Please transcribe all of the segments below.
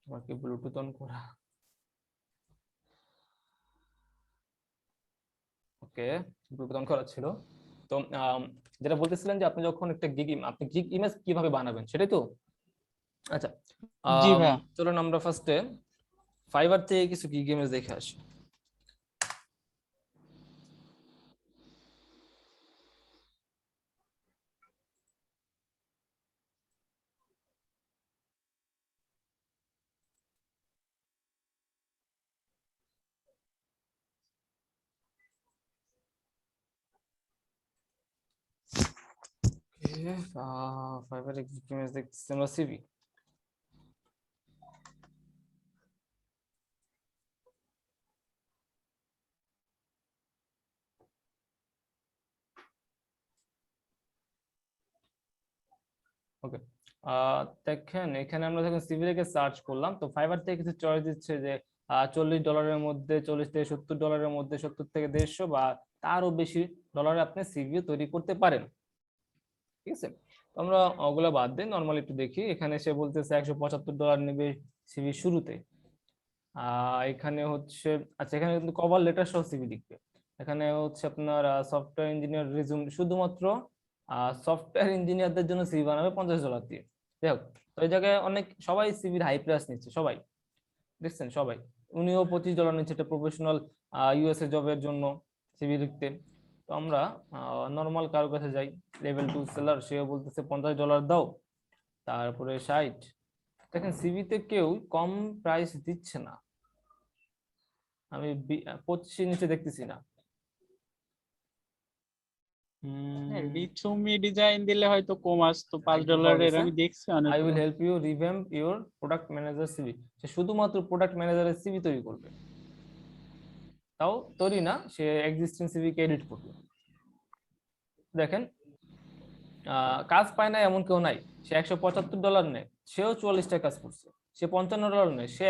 আমার কি Bluetooth on করা? ওকে, ব্লুটুথ অন করা ছিল। তো যেটা বলতেছিলেন যে আপনি যখন একটা আপনি গিগ ইমেজ কিভাবে বানাবেন সেটাই তো। আচ্ছা, জি ভাইয়া। চলুন আমরা ফার্স্টে ফাইবার থেকে কিছু গিগ ইমেজ দেখে আসি। ফাইবার গিগ ইমেজ দেখতেছি আমরা সিভি। ওকে, দেখেন এখানে আমরা যখন সিভি থেকে সার্চ করলাম তো ফাইবার থেকে কিছু চয়েস দিচ্ছে যে $40 মধ্যে, $40 থেকে $70 মধ্যে, 70 থেকে 150 বা তারও বেশি ডলারে আপনি সিভি তৈরি করতে পারেন। ঠিক আছে, তো আমরা ওগুলো বাদ দিই, নর্মালি একটু দেখি। এখানে সে বলতেছে $175 নেবে সিভি শুরুতে। এখানে হচ্ছে, আচ্ছা এখানে কিন্তু কভার লেটার সহ সিভি লিখবে। এখানে হচ্ছে আপনার সফটওয়্যার ইঞ্জিনিয়ার রিজুম, শুধুমাত্র সফটওয়্যার ইঞ্জিনিয়ারদের জন্য সিভি বানাবে $50 দিয়ে। যাই হোক, তো এই জায়গায় অনেক সবাই সিভির হাই প্রাইস নিচ্ছে, সবাই দেখছেন, সবাই। উনিও $25 নিচ্ছে এটা প্রফেশনাল ইউএসএ জবের জন্য সিভি লিখতে। তো আমরা নর্মাল কারোর কাছে যাই, লেভেল 2 সেলার, সেও বলতেছে $50 দাও, তারপরে 60। দেখেন সিভিতে কেউ কম প্রাইস দিচ্ছে না, আমি 25 নিচে দেখতেছি না। রিচুমি ডিজাইন দিলে হয়তো কম আসতো, একদম পাওয়া $5 গেছে। আমি দেখছি আই অনেকগুলো। Will help you revamp your product manager CV. সে শুধুমাত্র প্রোডাক্ট ম্যানেজারের সিভি তৈরি করবে, তাও তৈরি না, সে এক্সিস্টিং সিভি কে এডিট করবে। দেখেন কাজ পায় না এমন কেউ নাই। সে $175 নেয়, সেও 44টা কাজ করছে। সে $55 নেয়, সে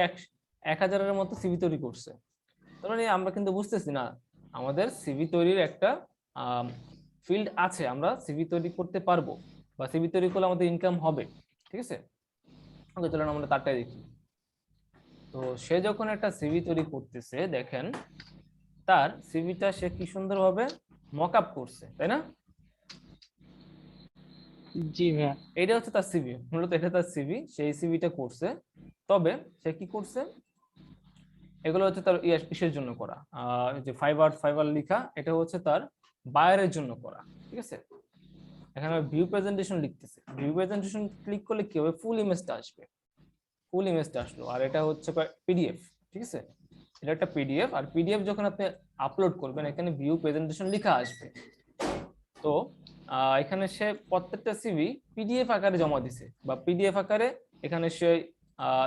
1000-এর মতো সিভি তৈরি করছে। তার মানে আমরা কিন্তু বুঝতেছি না, আমাদের সিভি তৈরির একটা ফিল্ড আছে, আমরা সিভি তৈরি করতে পারবো বা সিভি তৈরি করলে আমাদের ইনকাম হবে। ঠিক আছে, ওকে চলেন আমরা তারটাই দেখি। তো সে যখন একটা সিভি তৈরি করতেছে, দেখেন তার সিভিটা সে কি সুন্দরভাবে মকআপ করছে, তাই না? জি ভাইয়া। এটা হচ্ছে তার সিভি, মূলত এটা তার সিভি, সেই সিভিটা করছে। তবে সে কি করছে, এগুলো হচ্ছে তার ইসের জন্য করা, যে ফাইবার ফাইবার লেখা, এটা হচ্ছে তার বায়ারের জন্য করা। ঠিক আছে, এখানে ভিউ প্রেজেন্টেশন লিখতেছে, ভিউ প্রেজেন্টেশন ক্লিক করলে কি হবে, ফুল ইমেজটা আসবে। ফুল ইমেজটা আসলো, আর এটা হচ্ছে পিডিএফ। ঠিক আছে, এটা একটা পিডিএফ, আর পিডিএফ যখন আপনি আপলোড করবেন এখানে ভিউ প্রেজেন্টেশন লেখা আসবে। তো এখানে সে প্রত্যেকটা সিভি পিডিএফ আকারে জমা দিছে, বা পিডিএফ আকারে এখানে সে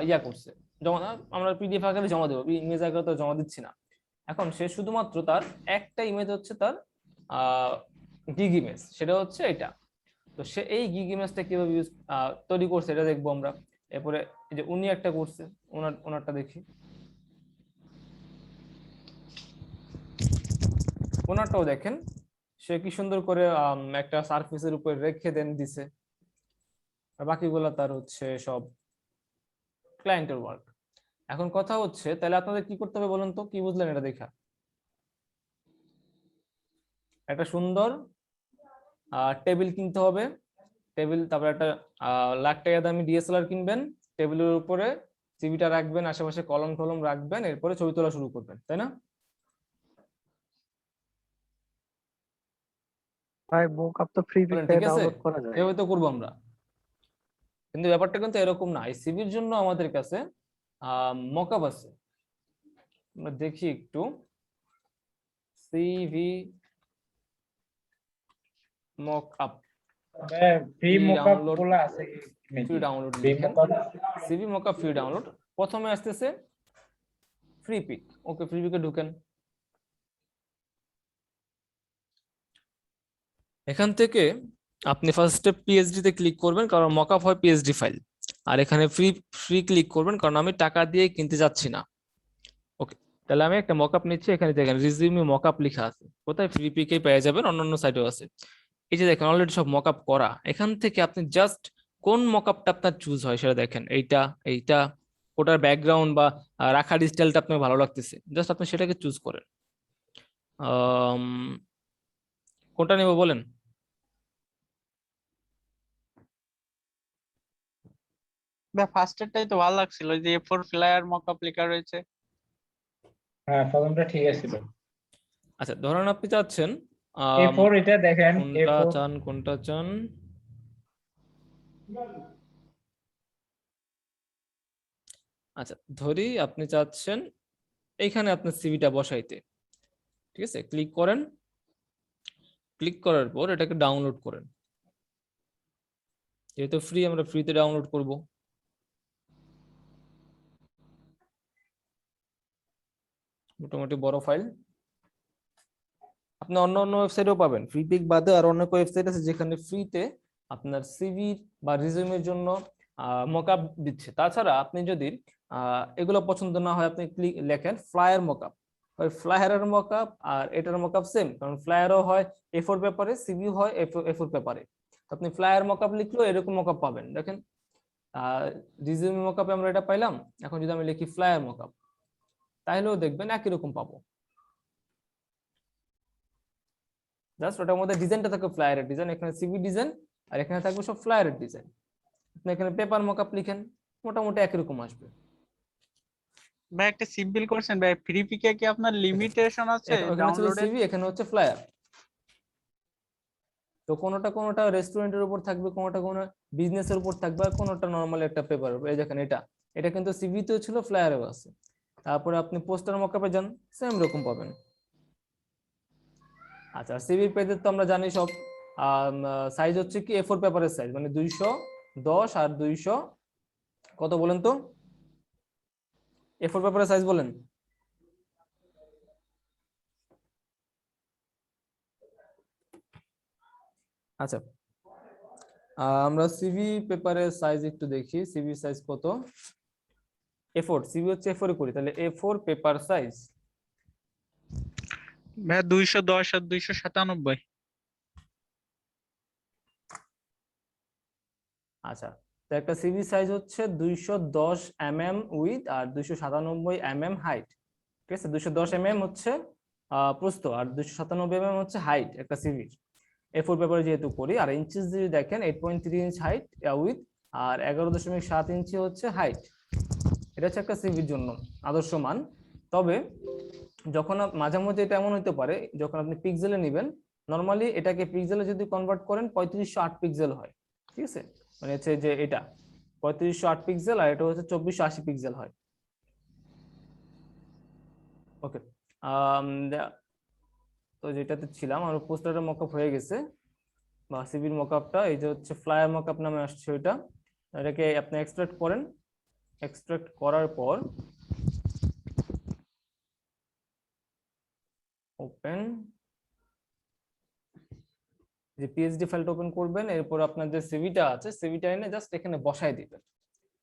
ইয়া করছে, জমা। আমরা পিডিএফ আকারে জমা দেবো, ইমেজ আকারে তো জমা দিচ্ছি না। এখন সে শুধুমাত্র তার একটা ইমেজ হচ্ছে তার গিগ ইমেজ, সেটা হচ্ছে এটা। তো সে এই গিগ ইমেজটা কিভাবে তৈরি করছে এটা দেখবো আমরা। এরপরে এই যে উনি একটা করছে, ওনারটা দেখি, ওনারটাও দেখেন সে কি সুন্দর করে একটা সারফেসের উপর রেখে দেন দিছে। আর বাকিগুলো তার হচ্ছে সব ক্লায়েন্টের ওয়ার্ক। এখন কথা হচ্ছে, তাহলে আপনাদের কি করতে হবে বলুন তো, কি বুঝলেন এটা দেখা? একটা সুন্দর টেবিল কিনতে হবে, টেবিল, তারপর একটা $1,00,000 দামি ডিএসএলআর কিনবেন, টেবিলের উপরে সিভিটা রাখবেন, আশেপাশে কলম টলম রাখবেন, এরপরে ছবি তোলা শুরু করবেন, তাই না? ভাই মোকআপ তো ফ্রি বলেন থেকে ঠিক আছে, ডাউনলোড করা যায়। এভাবে তো করবো আমরা। কিন্তু ব্যাপারটা কিন্তু এরকম না, এই সিভির জন্য আমাদের কাছে মকআপ আছে। আমরা দেখি একটু, CV mockup, free free mockup download, গুলো আছে ফ্রি নাকি? ডাউনলোড ফ্রি লিখেন, mockup CV mockup free download. প্রথমে আসতেছে ফ্রি পিক, ওকে ফ্রি পিকে ঢুকেন। এখান থেকে আপনি ফার্স্টে পিএইচডি তে ক্লিক করবেন, কারণ মকআপ হয় পিএইচডি ফাইল। আর এখানে ফ্রি ফ্রি ক্লিক করবেন, কারণ আমি টাকা দিয়ে কিনতে যাচ্ছি না। ওকে, তাহলে আমি একটা মকআপ নিচ্ছি, এখানে দেখেন রিজিউমে মকআপ লেখা আছে, কোথায়, ফ্রি পিকে পেয়ে যাবেন, অন্যান্য সাইটেও আছে। এই যে দেখেন অলরেডি সব মকআপ করা, এখান থেকে আপনি জাস্ট কোন মকআপটা আপনার চুজ হয় সেটা দেখেন, এইটা, এইটা, ওটার ব্যাকগ্রাউন্ড বা রাখার স্টাইলটা আপনার ভালো লাগতেছে, জাস্ট আপনি সেটাকে চুজ করেন। আম, কোনটা নেব বলেন? ভাই ফার্স্ট এরটাই তো ভালো লাগছিল, ওই যে A4 ফ্লায়ার মকআপ লেখা রয়েছে। হ্যাঁ, প্রথমটা ঠিক আছে। আচ্ছা, ধরেন আপনি চাচ্ছেন A4 এটা দেখেন, কোনটা A4 চান, কোনটা চান? আচ্ছা, ধরি আপনি চাচ্ছেন এইখানে আপনার সিভিটা বসাইতে। ঠিক আছে, ক্লিক করেন। ক্লিক করার পর এটাকে ডাউনলোড করেন। যেহেতু ফ্রি, আমরা ফ্রিতে ডাউনলোড করব। মোটামুটি বড় ফাইল। আপনি অন্য অন্য ওয়েবসাইটেও পাবেন, ফ্রি পিক বাদে আর অনেক ওয়েবসাইট আছে যেখানে ফ্রিতে আপনার সিভি বা রিজিউমের জন্য মকআপ দিচ্ছে। তাছাড়া আপনি যদি এগুলো পছন্দ না হয়, আপনি লেখেন ফ্লায়ার মকআপ। ওই ফ্লায়ারের মকআপ আর এটার মকআপ সেম, কারণ ফ্লায়ারও হয় A4 পেপারে, সিভি হয় A4 পেপারে। আপনি ফ্লায়ার মকআপ লিখলেও এরকম মকআপ পাবেন। দেখেন, রিজিউমে মকআপে আমরা এটা পাইলাম। এখন যদি আমি লিখি ফ্লায়ার মকআপ, তাহলেও দেখবেন একই রকম পাবো। জাস্ট ওটার মধ্যে ডিজাইনটা থাকবে ফ্লায়ারের ডিজাইন, এখানে সিভি ডিজাইন, আর এখানে থাকবে সব ফ্লায়ারের ডিজাইন। আপনি এখানে পেপার মকআপ লিখেন, মোটামুটি একই রকম আসবে। ভাই একটা সিম্পল কোশ্চেন, ভাই ফ্রি পিকে কি আপনার লিমিটেশন আছে এখানে ছিল ডাউনলোডের? সিভি, এখানে হচ্ছে ফ্লায়ার। তো কোনোটা কোনোটা রেস্টুরেন্টের উপর থাকবে, কোনোটা কোনো বিজনেসের উপর থাকবে, আর কোনোটা নরমাল একটা পেপার। এই দেখেন, এটা এটা কিন্তু সিভিতেও ছিল, ফ্লায়ারেও আছে। তারপরে আপনি পোস্টার মকআপে যান, সেম রকম পাবেন। আচ্ছা, সিভির পেজের তো আমরা জানি সব সাইজ হচ্ছে কি A4 পেপারের সাইজ, মানে 210 আর 200 কত বলেন তো? A4 পেপারের সাইজ বলেন। আচ্ছা, আমরা সিভি পেপারের সাইজ একটু দেখি, সিভি সাইজ কত। A4, সিভি হচ্ছে A4 করি, তাহলে A4 পেপার সাইজ ভাই 210 আর 297। আচ্ছা, তো একটা সিভি সাইজ হচ্ছে 210 উইথ আর 297 হাইট। ঠিক আছে, 210 হচ্ছে প্রস্থ, আর 297 হচ্ছে হাইট একটা সিভির। A4 পেপারে যেহেতু করি, আর ইঞ্চিস যদি দেখেন 8.3 ইঞ্চ হাইট উইথ, আর 11.7 ইঞ্চি হচ্ছে হাইট। এটা হচ্ছে একটা সিভির জন্য আদর্শ মান। তবে যখন মাঝে মধ্যে এটা এমন হতে পারে, যখন আপনি পিক্সেলে নেবেন, নরমালি এটাকে পিক্সেলে যদি কনভার্ট করেন 3508 পিক্সেল হয়। ঠিক আছে, মানে হচ্ছে যে এটা 3508 পিক্সেল, আর এটা হচ্ছে 2480 পিক্সেল হয়। ওকে, তো যেটাতে ছিলাম, আমার পোস্টারের মকআপ হয়ে গেছে, বা সিভির মকআপটা এই যে হচ্ছে ফ্লায়ার মকআপ নামে আসছে ওইটা। এটাকে আপনি এক্সট্রাক্ট করেন। এক্সট্রাক্ট করার পর ওপেন, যে পিএইচডি ফাইলটা ওপেন করবেন, এরপর আপনার যে সিভিটা আছে, সিভিটা এনে জাস্ট এখানে বসায় দিবেন।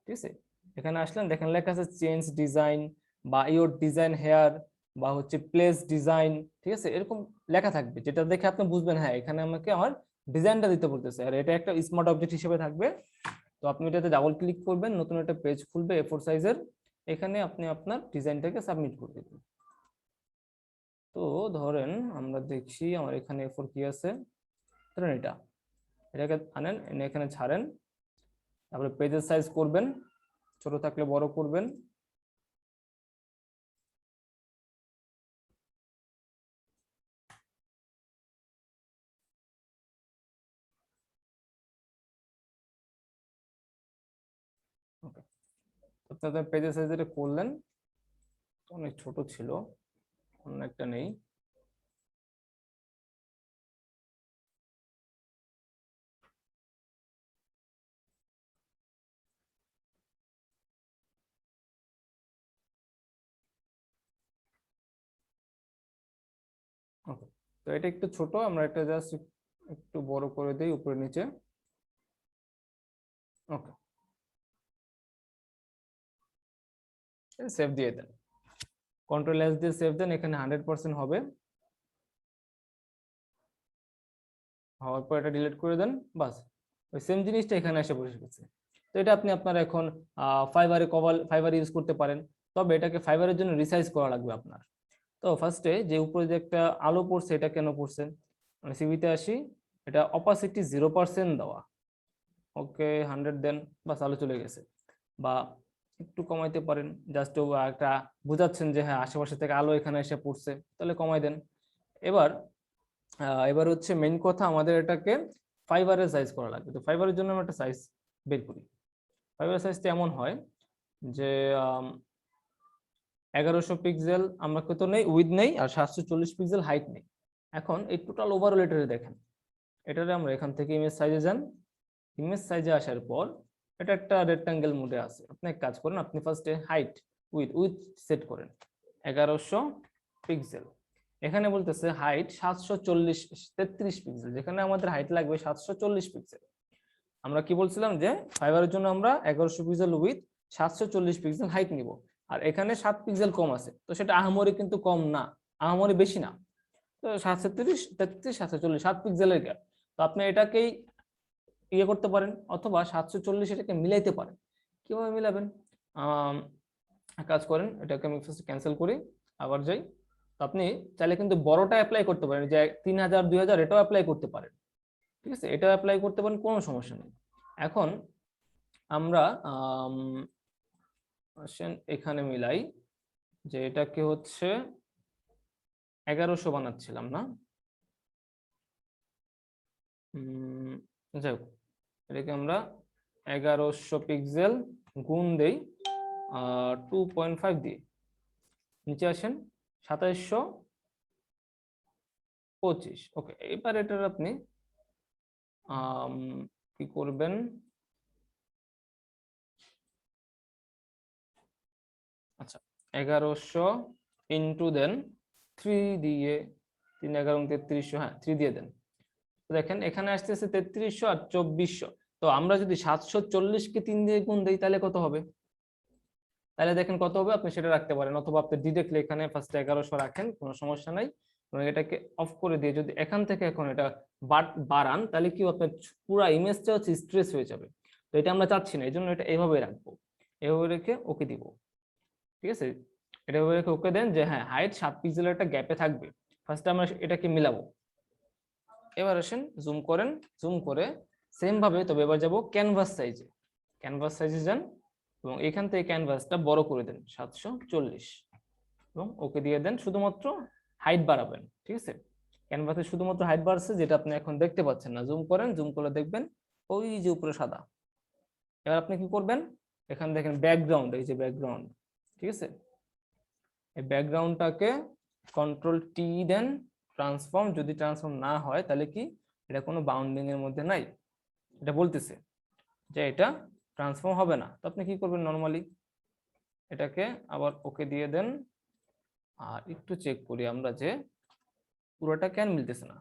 ঠিক আছে, এখানে আসলেন, দেখেন লেখা আছে চেঞ্জ ডিজাইন, বা ইওর ডিজাইন হেয়ার, বা হচ্ছে প্লেস ডিজাইন। ঠিক আছে, এরকম লেখা থাকবে, যেটা দেখে আপনি বুঝবেন হ্যাঁ এখানে আমাকে আমার ডিজাইনটা দিতে বলতেছে, আর এটা একটা স্মার্ট অবজেক্ট হিসেবে থাকবে। তো আপনি এটাতে ডাবল ক্লিক করবেন, নতুন একটা পেজ খুলবে A4 সাইজের, এখানে আপনি আপনার ডিজাইনটাকে সাবমিট করে দেবেন। তো ধরেন আমরা দেখছি আমার এখানে A4 কি আছে, ধরেন এটাকে আনেন, এনে এখানে ছাড়েন। তারপরে পেজের সাইজ করবেন, ছোট থাকলে বড় করবেন। ওকে, আপনাদের পেজের সাইজ এটা করলেন, অনেক ছোট ছিল, অন্য একটা নেই। ওকে, তো এটা একটু ছোট, আমরা এটা জাস্ট একটু বড় করে দিই উপরে নিচে। ওকে, সেভ দিয়ে দেন, Ctrl+S দিয়ে সেভ দেন, এখানে 100% হবে। হওয়ার পর এটা ডিলিট করে দেন, বাস ওই সেম জিনিসটা এখানে এসে বসে গেছে। তো এটা আপনি আপনার এখন ফাইবারে ইউজ করতে পারেন, তবে এটাকে ফাইবারের জন্য রিসাইজ করা লাগবে আপনার। তো ফার্স্টে যে উপরে যে একটা আলো পড়ছে, এটা কেন পড়ছে, মানে সিভিতে আসি, এটা অপাসিটি 0% দেওয়া, ওকে 100 দেন, বাস আলো চলে গেছে। বা একটু কমাইতে পারেন, জাস্ট একটা বোঝাচ্ছেন যে হ্যাঁ আশেপাশে থেকে আলো এখানে এসে পড়ছে, তাহলে কমাই দেন। এবার এবার হচ্ছে মেইন কথা, আমাদের এটাকে ফাইবারের সাইজ করা লাগবে। তো ফাইবারের জন্য আমরা একটা সাইজ বের করি। ফাইবারের সাইজটা এমন হয় যে 1100 পিক্সেল আমরা কত নেই, উইথ নেই, আর 740 পিক্সেল হাইট নেই। এখন এই টোটাল ওভারঅল এটারে দেখেন, এটারে আমরা এখান থেকে ইমেজ সাইজে যান, ইমেজ সাইজে আসার পর এটা একটা রেক্টাঙ্গেল মোডে আছে। আপনি এক কাজ করেন, আপনি ফার্স্টে হাইট উইথ সেট করেন 1100 পিক্সেল। এখানে বলতেছে হাইট 743 পিক্সেল, যেখানে আমাদের হাইট লাগবে 740 পিক্সেল। আমরা কি বলছিলাম যে ফাইবারের জন্য আমরা 1100 পিক্সেল উইথ 740 পিক্সেল হাইট নিব, আর এখানে 7 পিক্সেল কম আছে, তো সেটা আহামরি কিন্তু কম না, আহামরি বেশি না। তো 733 33 740 7 পিক্সেলের গ্যাপ। তো আপনি এটাকেই ইয়ে করতে পারেন, অথবা 740 এটাকে মিলাইতে পারেন। কিভাবে মিলাবেন, কাজ করেন, এটাকে আমি ফার্স্ট ক্যান্সেল করি, আবার যাই। তো আপনি চাইলে কিন্তু বড়টা অ্যাপ্লাই করতে পারেন, যে 3000 2000 এটাও অ্যাপ্লাই করতে পারেন, ঠিক আছে, এটাও অ্যাপ্লাই করতে পারেন, কোনো সমস্যা নেই। এখন আমরা এখানে মিলাই, যে এটাকে হচ্ছে 1100 বানাচ্ছিলাম না, যাই হোক, এটাকে আমরা 1100 পিক্সেল গুণ দেই 2.5 দিয়ে, নিচে আসেন 2725। ওকে, এবার এটার আপনি কি করবেন, আচ্ছা 1100 ইন্টু দেন 3 দিয়ে, 3 11 3300, হ্যাঁ 3 দিয়ে দেন। দেখেন এখানে আসতেছে 3300 আর 2400। তো আমরা যদি 740 কে 3 দিয়ে গুণ দেই তাহলে কত হবে, তাহলে দেখেন কত হবে, আপনি সেটা রাখতে পারেন, অথবা আপনি ডিরেক্টলি এখানে ফার্স্ট 1100 রাখেন, কোনো সমস্যা নাই। এবং এটাকে অফ করে দিয়ে যদি এখান থেকে এখন এটা বাড়ান, তাহলে কি আপনার পুরো ইমেজটা হচ্ছে স্ট্রেস হয়ে যাবে। তো এটা আমরা চাচ্ছি না, এই জন্য এটা এইভাবে রাখবো, এভাবে রেখে ওকে দিব, ঠিক আছে। এটা এভাবে রেখে ওকে দেন, যে হ্যাঁ হাইট 7 পিক্সেলের একটা গ্যাপে থাকবে। ফার্স্টে আমরা এটাকে মিলাবো। এবার আসেন জুম করেন, জুম করে সেম ভাবে, তবে এবার যাব ক্যানভাস সাইজে, ক্যানভাস সাইজে যান এবং এখান থেকে ক্যানভাসটা বড় করে দেন 740 এবং ওকে দিয়ে দেন। শুধুমাত্র হাইট বাড়াবেন, ঠিক আছে, ক্যানভাসে শুধুমাত্র হাইট বাড়ছে, যেটা আপনি এখন দেখতে পাচ্ছেন না। জুম করেন, জুম করে দেখবেন ওই যে উপরে সাদা। এবার আপনি কি করবেন, এখানে দেখেন ব্যাকগ্রাউন্ড, এই যে ব্যাকগ্রাউন্ড, ঠিক আছে, এই ব্যাকগ্রাউন্ডটাকে কন্ট্রোল টি দেন, ট্রান্সফর্ম। যদি ট্রান্সফর্ম না হয় তাহলে কি এটা কোনো বাউন্ডিং এর মধ্যে নাই, এটা বলতেছে যে এটা ট্রান্সফর্ম হবে না। তো আপনি কি করবেন, নরমালি এটাকে আবার ওকে দিয়ে দেন। আর একটু চেক করি আমরা যে পুরোটা কেন মিলতেছে না,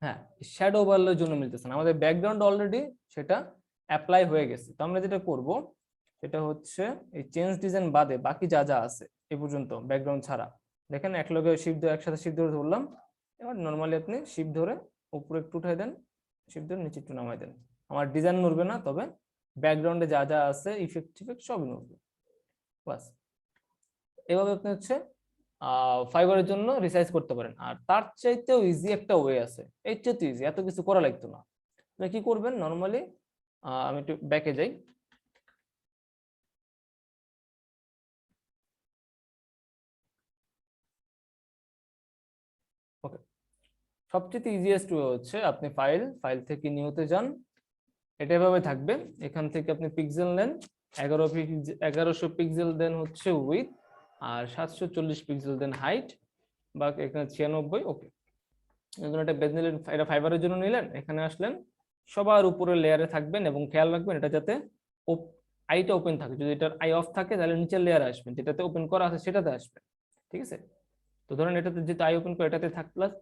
হ্যাঁ শ্যাডো ওভারলের জন্য মিলতেছে না, আমাদের ব্যাকগ্রাউন্ড অলরেডি সেটা অ্যাপ্লাই হয়ে গেছে। তো আমরা যেটা করব সেটা হচ্ছে এই চেঞ্জ ডিজাইন বাদে বাকি যা যা আছে এ পর্যন্ত ব্যাকগ্রাউন্ড ছাড়া, দেখেন একলগে শিফট ধরে একসাথে শিফট ধরে ধরলাম। এবার নরমালি আপনি শিফট ধরে উপরে একটু উঠাই দেন, শিফট ধরে নিচে একটু নামাই দেন। আমার ডিজাইন নড়বে না, তবে ব্যাকগ্রাউন্ডে যা যা আছে ইফেক্ট সবই নড়বে, বাস। এভাবে আপনি হচ্ছে ফাইবারের জন্য রিসাইজ করতে পারেন। আর তার চাইতেও ইজি একটা ওয়ে আছে, এর চাইতে ইজি, এত কিছু করা লাগতো না। আপনি কি করবেন, নরমালি আমি একটু ব্যাকে যাই, ওকে। সবচেয়ে ইজিয়েস্ট ওয়ে হচ্ছে আপনি ফাইল থেকে নিউতে যান, এটা এভাবে থাকবে। এখান থেকে আপনি পিক্সেল নেন, 1100 পিক্সেল দেন হচ্ছে উইথ, আর 740 পিক্সেল দেন হাইট, বা এখানে 96। ওকে, এটা বেজ নিলেন, এটা ফাইবারের জন্য নিলেন। এখানে আসলেন, সবার উপরে লেয়ারে থাকবেন এবং খেয়াল রাখবেন এটা যাতে আইটা ওপেন থাকে। যদি এটার আই অফ থাকে তাহলে নিচের লেয়ারে আসবেন, যেটাতে ওপেন করা আছে সেটাতে আসবেন, ঠিক আছে। তো ধরেন এটাতে যেহেতু আই ওপেন করে এটাতে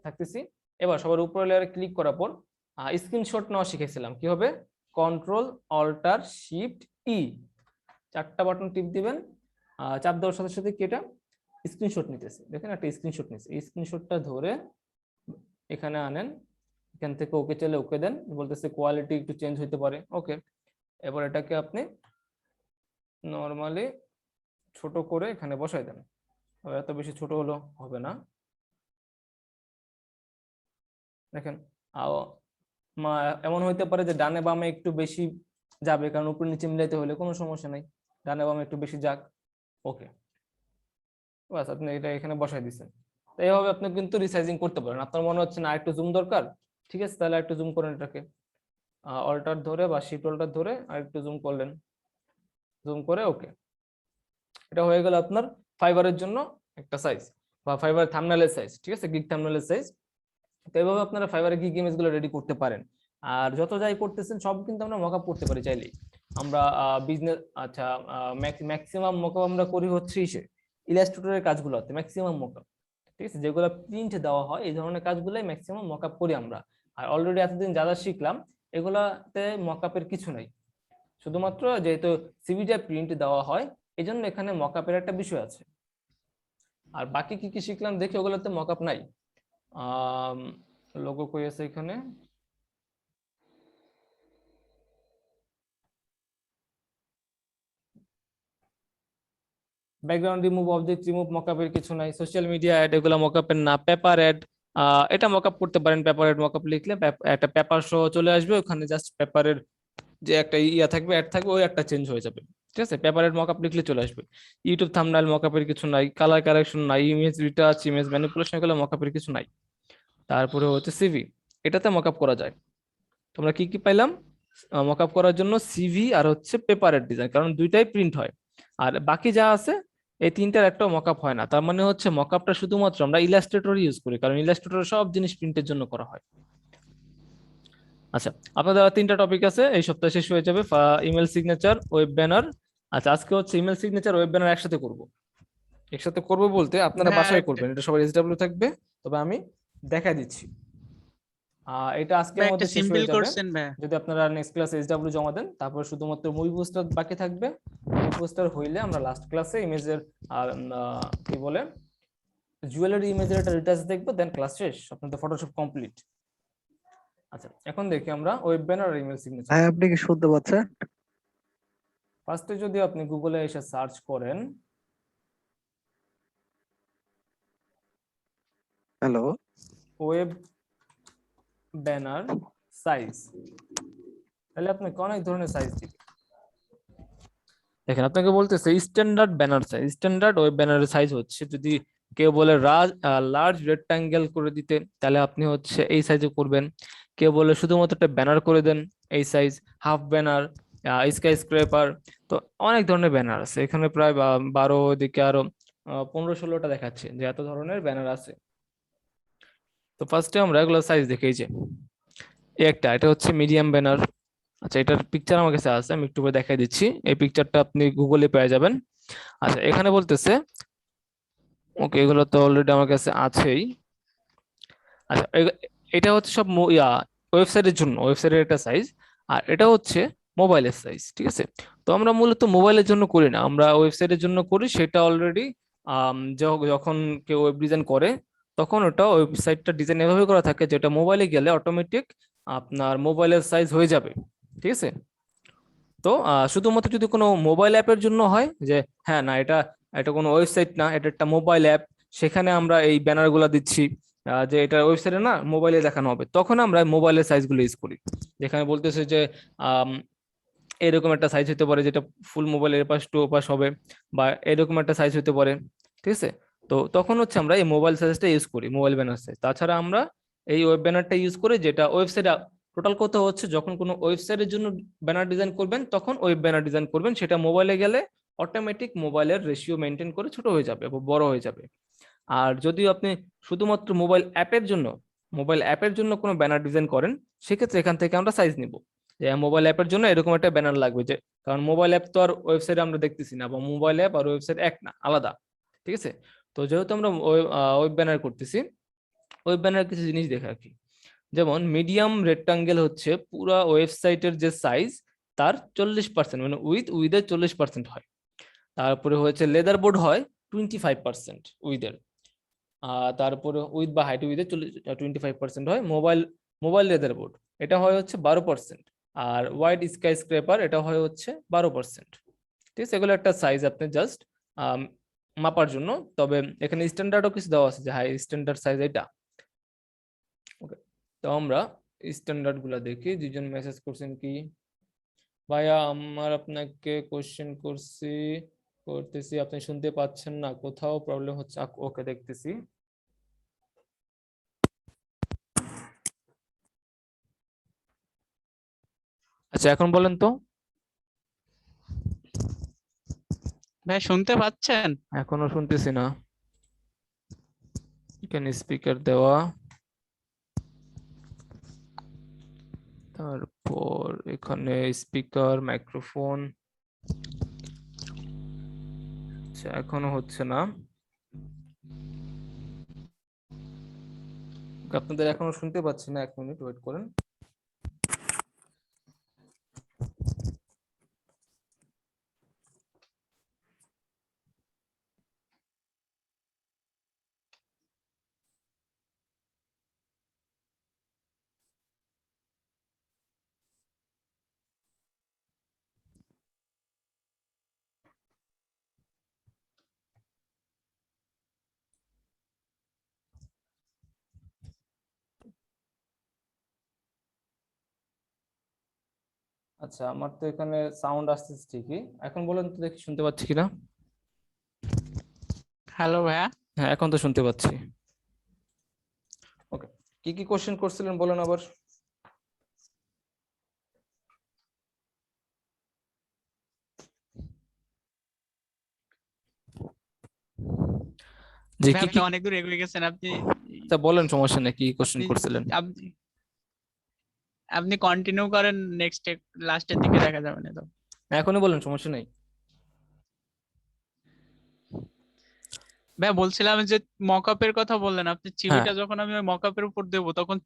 থাকতেছি। এবার সবার উপরে লেয়ারে ক্লিক করার পর স্ক্রিনশট নেওয়া শিখেছিলাম, কি হবে, কন্ট্রোল অল্টার শিফট ই, 4টা বাটন টিপ দিবেন। চাপ দেওয়ার সাথে সাথে কি এটা স্ক্রিনশট নিতেছে, দেখেন একটা স্ক্রিনশট নিচ্ছে। এই স্ক্রিনশটটা ধরে এখানে আনেন, এখান থেকে ওকে চলে ওকে দেন, বলতেছে কোয়ালিটি একটু চেঞ্জ হতে পারে, ওকে। এবার এটাকে আপনি নর্মালি ছোট করে এখানে বসাই দেন। এত বেশি ছোট হলো হবে না, দেখেন এমন হইতে পারে যে ডানে বামে একটু বেশি যাবে, কারণ উপর নিচে মিলাইতে হলে কোনো সমস্যা নাই, ডানে বামে একটু বেশি যাক। ওকে, বাস আপনি এটা এখানে বসাই দিচ্ছেন। তো এইভাবে আপনি কিন্তু রিসাইজিং করতে পারেন। আপনার মনে হচ্ছে না একটু জুম দরকার, ঠিক আছে, তাহলে একটু জুম করেন, এটাকে অল্টার ধরে বা শিফট অল্টার ধরে আর একটু জুম করলেন, জুম করে ওকে। এটা হয়ে গেল আপনার ফাইবারের জন্য একটা সাইজ বা ফাইবার থাম্বনেলের সাইজ, ঠিক আছে, গিগ থাম্বনেলের সাইজ। তো এইভাবে আপনারা ফাইবারে গিগ ইমেজগুলো রেডি করতে পারেন। আর যত যাই করতেছেন সব কিন্তু আমরা মকআপ করতে পারি চাইলেই। আমরা বিজনেস আচ্ছা ম্যাক্সিমাম মকআপ আমরা করি হচ্ছে ইলাস্ট্রেটরের কাজগুলোতে ম্যাক্সিমাম মকআপ, ঠিক আছে, যেগুলো প্রিন্ট দেওয়া হয় এই ধরনের কাজগুলোই ম্যাক্সিমাম মকআপ করি আমরা। আর অলরেডি এতদিন যা যা শিখলাম এগুলাতে মকআপের কিছু নাই, শুধুমাত্র যেহেতু সিভিটা প্রিন্ট দেওয়া হয় এই জন্য এখানে মকআপের একটা বিষয় আছে। আর বাকি কি কি শিখলাম দেখি, ওগুলোতে মকআপ নাই। লোগো কই আছে এখানে, ব্যাকগ্রাউন্ড রিমুভ, অবজেক্ট রিমুভ, মকআপের কিছু নাই। সোশ্যাল মিডিয়া অ্যাড এগুলো মকআপের না। পেপার অ্যাড, এটা মকআপ করতে পারেন। পেপার অ্যাড মকআপ লিখলে একটা পেপার সহ চলে আসবে, ওখানে জাস্ট পেপারের যে একটা ইয়া থাকবে, অ্যাড থাকবে, ওই একটা চেঞ্জ হয়ে যাবে, ঠিক আছে। পেপারের মকআপ লিখলে চলে আসবে। ইউটিউব থাম্বনেল মকআপের কিছু নাই, কালার কারেকশন নাই, ইমেজ রিটাচ, ইমেজ ম্যানিপুলেশন এগুলো মকআপের কিছু নাই। তারপরে হচ্ছে সিভি, এটাতে মকআপ করা যায়। তোমরা কি কি পাইলাম? মকআপ করার জন্য সিভি আর হচ্ছে পেপারের ডিজাইন, কারণ দুইটাই প্রিন্ট হয়। আর বাকি যা আছে এই তিনটার একটা মকআপ হয় না। তার মানে হচ্ছে মকআপটা শুধুমাত্র আমরা ইলাস্ট্রেটর ইউজ করি, কারণ ইলাস্ট্রেটর সব জিনিস প্রিন্টের জন্য করা হয়। আচ্ছা, আপনাদের আর তিনটা টপিক আছে, এই সপ্তাহে শেষ হয়ে যাবে। Email signature, web banner. আচ্ছা, আজকে হচ্ছে ইমেল সিগনেচার, ওয়েব ব্যানার একসাথে করব। একসাথে করব বলতে আপনারা হ্যাঁ, বাসায় করবেন, এটা সবার এসডব্লিউ থাকবে, তবে আমি দেখাই দিচ্ছি। এটা আজকের ভাই একটা মধ্যে শেষ সিম্পল হয়ে যাবে। কোশ্চেন ভাই। যদি আপনারা নেক্সট ক্লাসে এসডব্লিউ জমা দেন, তারপর শুধুমাত্র মুভি পোস্টার বাকি থাকবে। মুভি পোস্টার হইলে আমরা লাস্ট ক্লাসে ইমেজের কি বলে জুয়েলারি ইমেজের একটা রিটাচ দেখবো, দেন ক্লাস শেষ, আপনাদের ফটোশপ কমপ্লিট। আচ্ছা, এখন দেখি আমরা ওয়েব ব্যানার আর ইমেল সিগনেচার। ভাই আপনি কি শুনতে পাচ্ছেন? ফার্স্টে যদি আপনি গুগলে এসে সার্চ করেন, হ্যালো, ওয়েব ব্যানার সাইজ, তাহলে আপনাকে অনেক ধরনের সাইজ দিবে। দেখেন আপনাকে বলতেছে standard banner size, standard web ব্যানারের সাইজ হচ্ছে, যদি কেউ বলে লার্জ রেক্টাঙ্গেল করে দিতে তাহলে আপনি হচ্ছে এই সাইজে করবেন। কেউ বলে শুধুমাত্র একটা ব্যানার করে দেন, এই size. Half banner, sky scraper, তো অনেক ধরনের ব্যানার আছে এখানে, প্রায় 12, দিকে আরো 15-16টা দেখাচ্ছে যে এত ধরনের ব্যানার আছে। তো ফার্স্টে আমরা এগুলো সাইজ দেখি। এই যে এটা হচ্ছে মিডিয়াম ব্যানার। আচ্ছা, এটার পিকচার আমার কাছে আছে, আমি একটু করে দেখাই দিচ্ছি। এই পিকচারটা আপনি গুগলে পেয়ে যাবেন। আচ্ছা, এখানে বলতেছে ওকে, এগুলো তো অলরেডি আমার কাছে আছেই। আচ্ছা, এটা হচ্ছে সব ওয়েবসাইটের জন্য, ওয়েবসাইটের একটা সাইজ। আর এটা হচ্ছে মোবাইলের সাইজ, ঠিক আছে। তো আমরা মূলত মোবাইলের জন্য করি না, আমরা ওয়েবসাইটের জন্য করি। সেটা অলরেডি যখন কেউ ওয়েব ডিজাইন করে তখন ওটা ওয়েবসাইটটা ডিজাইন এভাবে করা থাকে যেটা মোবাইলে গেলে অটোমেটিক আপনার মোবাইলের সাইজ হয়ে যাবে, ঠিক আছে। তো শুধুমাত্র যদি কোনো মোবাইল অ্যাপের জন্য হয় যে হ্যাঁ না, এটা এটা কোনো ওয়েবসাইট না, এটা একটা মোবাইল অ্যাপ, সেখানে আমরা এই ব্যানার গুলা দিচ্ছি যে এটা ওয়েবসাইটে না, মোবাইলে দেখানো হবে, তখন আমরা মোবাইলের সাইজগুলো ইউজ করি। যেখানে বলতেছে যে আম, এরকম একটা সাইজ হতে পারে যেটা ফুল মোবাইলের এপাশ টু ওপাশ হবে, বা এরকম একটা সাইজ হতে পারে, ঠিক আছে। তো তখন হচ্ছে আমরা এই মোবাইল সাইজটা ইউজ করি, মোবাইল ব্যানার সাইজ। তাছাড়া আমরা এই ওয়েব ব্যানারটা ইউজ করি যেটা ওয়েবসাইট। টোটাল কথা হচ্ছে যখন কোনো ওয়েবসাইটের জন্য ব্যানার ডিজাইন করবেন তখন ওয়েব ব্যানার ডিজাইন করবেন, সেটা মোবাইলে গেলে অটোমেটিক মোবাইলের রেশিও মেনটেন করে ছোট হয়ে যাবে বা বড় হয়ে যাবে। আর যদি আপনি শুধুমাত্র মোবাইল অ্যাপের জন্য কোনো ব্যানার ডিজাইন করেন, সেক্ষেত্রে এখান থেকে আমরা সাইজ নিব যে মোবাইল অ্যাপের জন্য এরকম একটা ব্যানার লাগবে, যে কারণ মোবাইল অ্যাপ তো আর ওয়েবসাইটে আমরা দেখতেছি না, বা মোবাইল অ্যাপ আর ওয়েবসাইট এক না, আলাদা, ঠিক আছে। তো যেহেতু আমরা ওয়েব ব্যানার করতেছি, ওয়েব ব্যানার কিছু জিনিস দেখে রাখি। যেমন মিডিয়াম রেক্টাঙ্গেল হচ্ছে পুরো ওয়েবসাইটের যে সাইজ তার 40%, মানে উইথের 40% হয়। তারপরে হচ্ছে লেদার বোর্ড হয় 25% উইথের। তারপরে উইথ বা হাইট উইথের 25% হয়। মোবাইল লেদার বোর্ড এটা হয় হচ্ছে 12%। আর ওয়াইড স্কাই স্ক্রেপার এটা হয় হচ্ছে 12%। ঠিক আছে, এগুলো একটা সাইজ আপনি জাস্ট মাপার জন্য। তবে এখানে স্ট্যান্ডার্ডও কিছু দেওয়া আছে যে হাই স্ট্যান্ডার্ড সাইজ এটা। ওকে, তো আমরা স্ট্যান্ডার্ড গুলা দেখি। দুজন মেসেজ করছেন কি, ভাইয়া আমার আপনাকে কোশ্চেন করতেছি, আপনি শুনতে পাচ্ছেন না, কোথাও প্রবলেম হচ্ছে? ওকে, দেখতেছি। আচ্ছা, এখন বলেন তো। ভাই শুনতে পাচ্ছেন? এখনো শুনতেছি না। এখানে স্পিকার দেওয়া, তারপর এখানে স্পিকার, মাইক্রোফোন। আচ্ছা, এখনো হচ্ছে না। আপনাদের এখনো শুনতে পাচ্ছি না, 1 মিনিট ওয়েট করেন। আচ্ছা, আমার তো এখানে সাউন্ড আসতেছে ঠিকই। এখন বলেন তো দেখি শুনতে পাচ্ছি কিনা। হ্যালো ভাইয়া। হ্যাঁ, এখন তো শুনতে পাচ্ছি। ওকে, কি কি কোশ্চেন করছিলেন বলেন আবার। জি, ভাই কি আপনি কি? অনেক দূর এগিয়ে গেছেন। আপনি আচ্ছা বলেন, সমস্যা নেই, কি কোশ্চেন আপনি করছিলেন। আপনি আপনি কন্টিনিউ করেন, নেক্সট লাস্টের দিকে দেখা যাবে না তো। এখনই বলেন, সমস্যা নেই। ভাই বলছিলাম যে মকআপের কথা বললেন আপনি, হ্যাঁ, চিবিটা যখন আমি ওই মকআপের উপর দেবো তখন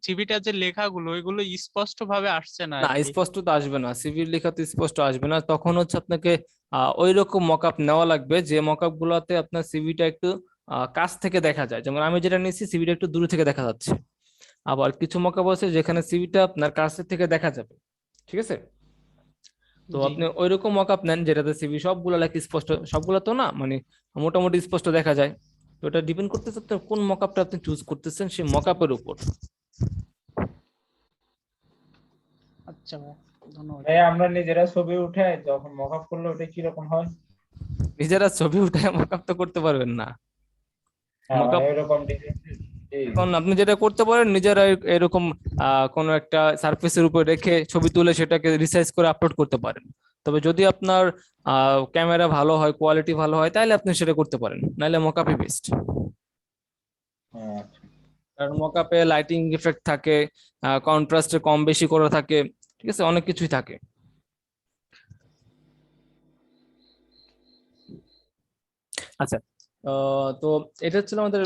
চিবিটা যে লেখাগুলো ওইগুলো স্পষ্ট ভাবে আসছে না না আর কি। স্পষ্ট তো আসবে না, সিভির লেখাতে স্পষ্ট আসবে না। তখন হচ্ছে আপনাকে ওই রকম মকআপ নেওয়া লাগবে যে মকআপ গুলোতে আপনার সিভিটা একটু কাছ থেকে দেখা যায়। যেমন আমি যেটা নিয়েছি, সিভিটা একটু দূর থেকে দেখা যাচ্ছে। আবার কিছু মকআপ আছে যেখানে সিভিটা আপনার কাছে থেকে দেখা যাবে। ঠিক আছে, তো জি আপনি ওইরকম মকআপ নেন যেটাতে সিভি সবগুলো লেখা স্পষ্ট, সবগুলো তো না, মানে মোটামুটি স্পষ্ট দেখা যায়। তো এটা ডিপেন্ড করতেছে আপনার কোন মকআপটা আপনি চুজ করতেছেন সেই মকআপের উপর। আচ্ছা ভাই, ধন্যবাদ। ভাই আমরা নিজেরা ছবি উঠাই যখন মকআপ করলে ওটা কিরকম হয়? নিজেরা ছবি উঠে মকআপ তো করতে পারবেন না। হ্যাঁ মানে মকআপ এরকম ডিজাইন। জি জি। এখন আপনি যেটা করতে পারেন, নিজেরা এরকম কোনো একটা সারফেসের উপর রেখে ছবি তুলে সেটাকে রিসাইজ করে আপলোড করতে পারেন। তবে যদি আপনার ক্যামেরা ভালো হয়, কোয়ালিটি ভালো হয়, তাহলে আপনি সেটা করতে পারেন, নাহলে মকআপই বেস্ট। আচ্ছা। কারণ মকআপে লাইটিং ইফেক্ট থাকে, কন্ট্রাস্টে কম বেশি করা থাকে, ঠিক আছে, অনেক কিছুই থাকে। আচ্ছা, তো এটা হচ্ছে আমাদের